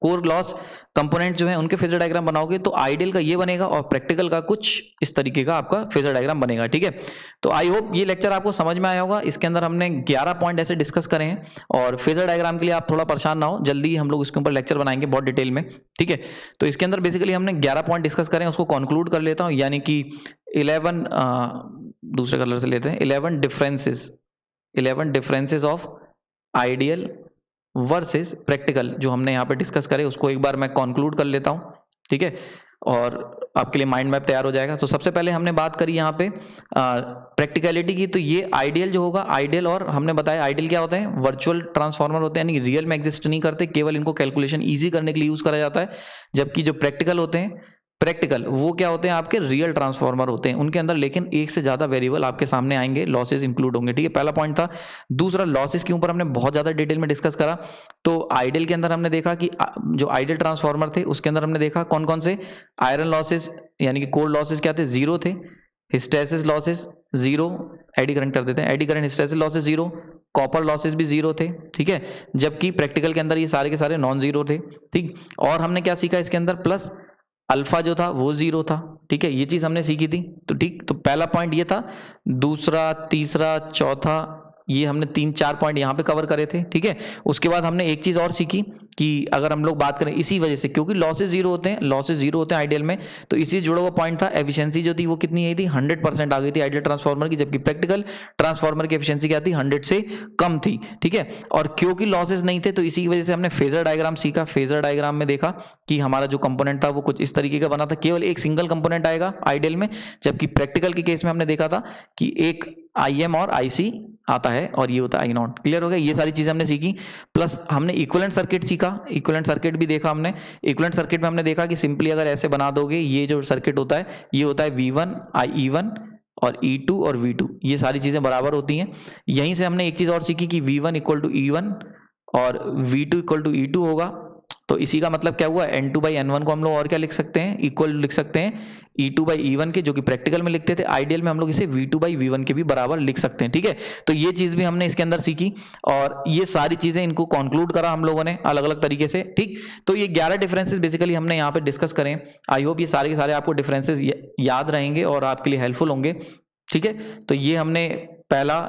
Speaker 1: कोर लॉस कंपोनेंट जो है उनके फेजर डायग्राम बनाओगे, तो आइडियल का ये बनेगा और प्रैक्टिकल का कुछ इस तरीके का आपका फेजर डायग्राम बनेगा, ठीक है। तो आई होप ये लेक्चर आपको समझ में आया होगा। इसके अंदर हमने 11 पॉइंट ऐसे डिस्कस करे हैं, और फेजर डायग्राम के लिए आप थोड़ा परेशान ना हो, जल्दी हम लोग इसके ऊपर लेक्चर बनाएंगे बहुत डिटेल में, ठीक है। तो इसके अंदर बेसिकली हमने 11 पॉइंट डिस्कस करें, उसको कंक्लूड कर लेता हूँ, यानी कि 11 दूसरे कलर से लेते हैं, 11 differences of ideal versus practical जो हमने यहाँ पे डिस्कस करे, उसको एक बार मैं कंक्लूड कर लेता हूँ, ठीक है, और आपके लिए माइंड मैप तैयार हो जाएगा। तो सबसे पहले हमने बात करी यहाँ पे प्रैक्टिकलिटी की, तो ये आइडियल जो होगा, आइडियल, और हमने बताया आइडियल क्या होते हैं, वर्चुअल ट्रांसफार्मर होते हैं, यानी रियल में एग्जिस्ट नहीं करते, केवल इनको कैलकुलेशन ईजी करने के लिए यूज करा जाता है। जबकि जो प्रैक्टिकल होते हैं, वो क्या होते हैं, आपके रियल ट्रांसफार्मर होते हैं, उनके अंदर लेकिन एक से ज्यादा वेरिएबल आपके सामने आएंगे, लॉसेस इंक्लूड होंगे, ठीक है, पहला पॉइंट था। दूसरा, लॉसेस के ऊपर हमने बहुत ज्यादा डिटेल में डिस्कस करा। तो आइडियल के अंदर हमने देखा कि जो आइडियल ट्रांसफार्मर थे उसके अंदर हमने देखा कौन कौन से आयरन लॉसेस यानी कि कोर लॉसेस क्या थे, 0 थे, हिस्टैरिसीस लॉसेस 0, एडी करंट कर देते हैं, eddy current hysteresis losses 0, copper losses भी 0 थे, ठीक है। जबकि प्रैक्टिकल के अंदर ये सारे के सारे नॉन 0 थे, ठीक। और हमने क्या सीखा इसके अंदर, प्लस अल्फा जो था वो 0 था, ठीक है, ये चीज हमने सीखी थी। तो ठीक, तो पहला पॉइंट ये था, दूसरा, तीसरा, चौथा, ये हमने 3-4 पॉइंट यहाँ पे कवर करे थे, ठीक है। उसके बाद हमने एक चीज और सीखी कि अगर हम लोग बात करें इसी वजह से, क्योंकि लॉसेज जीरो होते हैं आइडियल में, तो इसी जुड़ा हुआ पॉइंट था। एफिशिएंसी जो थी वो कितनी आई थी, 100% आ गई थी आइडियल ट्रांसफार्मर की, जबकि प्रैक्टिकल ट्रांसफार्मर की एफिशिएंसी क्या थी, 100 से कम थी। ठीक है, और क्योंकि लॉसेज नहीं थे तो इसी वजह से हमने फेजर डायग्राम सीखा। फेजर डायग्राम में देखा कि हमारा जो कंपोनेंट था वो कुछ इस तरीके का बना था, केवल एक सिंगल कंपोनेंट आएगा आइडियल में, जबकि प्रैक्टिकल के केस में हमने देखा था कि एक IM और IC आता है और ये होता है I0। क्लियर हो गया, ये सारी चीजें हमने सीखी। प्लस हमने इक्विवेलेंट सर्किट सीखा, इक्विवेलेंट सर्किट भी देखा हमने। इक्विवेलेंट सर्किट में हमने देखा कि सिंपली अगर ऐसे बना दोगे, ये जो सर्किट होता है ये होता है V1 IE1 और E2 और V2, ये सारी चीजें बराबर होती हैं। यहीं से हमने एक चीज और सीखी कि V1 इक्वल टू E1 और V2 इक्वल टू E2 होगा। तो इसी का मतलब क्या हुआ, N2/N1 को हम लोग और क्या लिख सकते हैं, इक्वल लिख सकते हैं E2/E1 के, जो कि प्रैक्टिकल में लिखते थे। आइडियल में हम लोग इसे V2/V1 के भी बराबर लिख सकते हैं। ठीक है, तो ये चीज भी हमने इसके अंदर सीखी और ये सारी चीजें इनको कंक्लूड करा हम लोगों ने अलग अलग तरीके से। ठीक, तो ये 11 डिफरेंसेस बेसिकली हमने यहाँ पे डिस्कस करें। आई होप ये सारे के सारे आपको डिफरेंसेस याद रहेंगे और आपके लिए हेल्पफुल होंगे। ठीक है, तो ये हमने पहला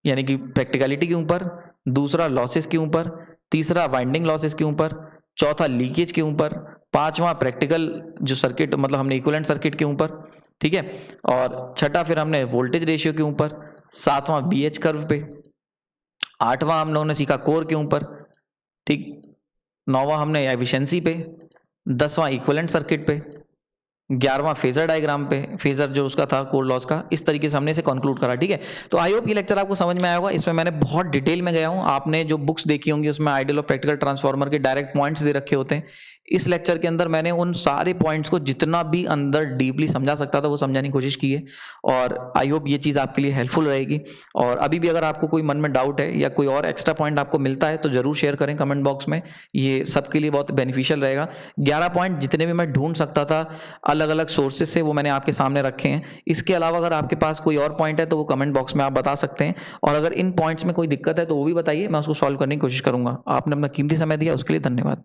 Speaker 1: यानी कि प्रैक्टिकलिटी के ऊपर, दूसरा लॉसेस के ऊपर, तीसरा वाइंडिंग लॉसेस के ऊपर, चौथा लीकेज के ऊपर, पांचवा प्रैक्टिकल जो सर्किट मतलब हमने इक्विवेलेंट सर्किट के ऊपर। ठीक है, और छठा फिर हमने वोल्टेज रेशियो के ऊपर, सातवां BH कर्व पे, आठवां हम लोगों ने सीखा कोर के ऊपर। ठीक, नौवां हमने एफिशिएंसी पे, 10वां इक्विवेलेंट सर्किट पे, 11वां फेजर डायग्राम पे, फेजर जो उसका था कोर लॉस का। इस तरीके से हमने इसे कंक्लूड करा। ठीक है, तो आई होप ये लेक्चर आपको समझ में आया होगा। इसमें मैंने बहुत डिटेल में गया हूं, आपने जो बुक्स देखी होंगी उसमें आइडियल और प्रैक्टिकल ट्रांसफार्मर के डायरेक्ट पॉइंट्स दे रखे होते हैं। इस लेक्चर के अंदर मैंने उन सारे पॉइंट्स को जितना भी अंदर डीपली समझा सकता था वो समझाने की कोशिश की है, और आई होप ये चीज़ आपके लिए हेल्पफुल रहेगी। और अभी भी अगर आपको कोई मन में डाउट है या कोई और एक्स्ट्रा पॉइंट आपको मिलता है तो जरूर शेयर करें कमेंट बॉक्स में, ये सबके लिए बहुत बेनिफिशियल रहेगा। 11 पॉइंट जितने भी मैं ढूंढ सकता था अलग अलग सोर्सेज से, वो मैंने आपके सामने रखे हैं। इसके अलावा अगर आपके पास कोई और पॉइंट है तो वो कमेंट बॉक्स में आप बता सकते हैं, और अगर इन पॉइंट्स में कोई दिक्कत है तो वो भी बताइए, मैं उसको सॉल्व करने की कोशिश करूंगा। आपने अपना कीमती समय दिया उसके लिए धन्यवाद।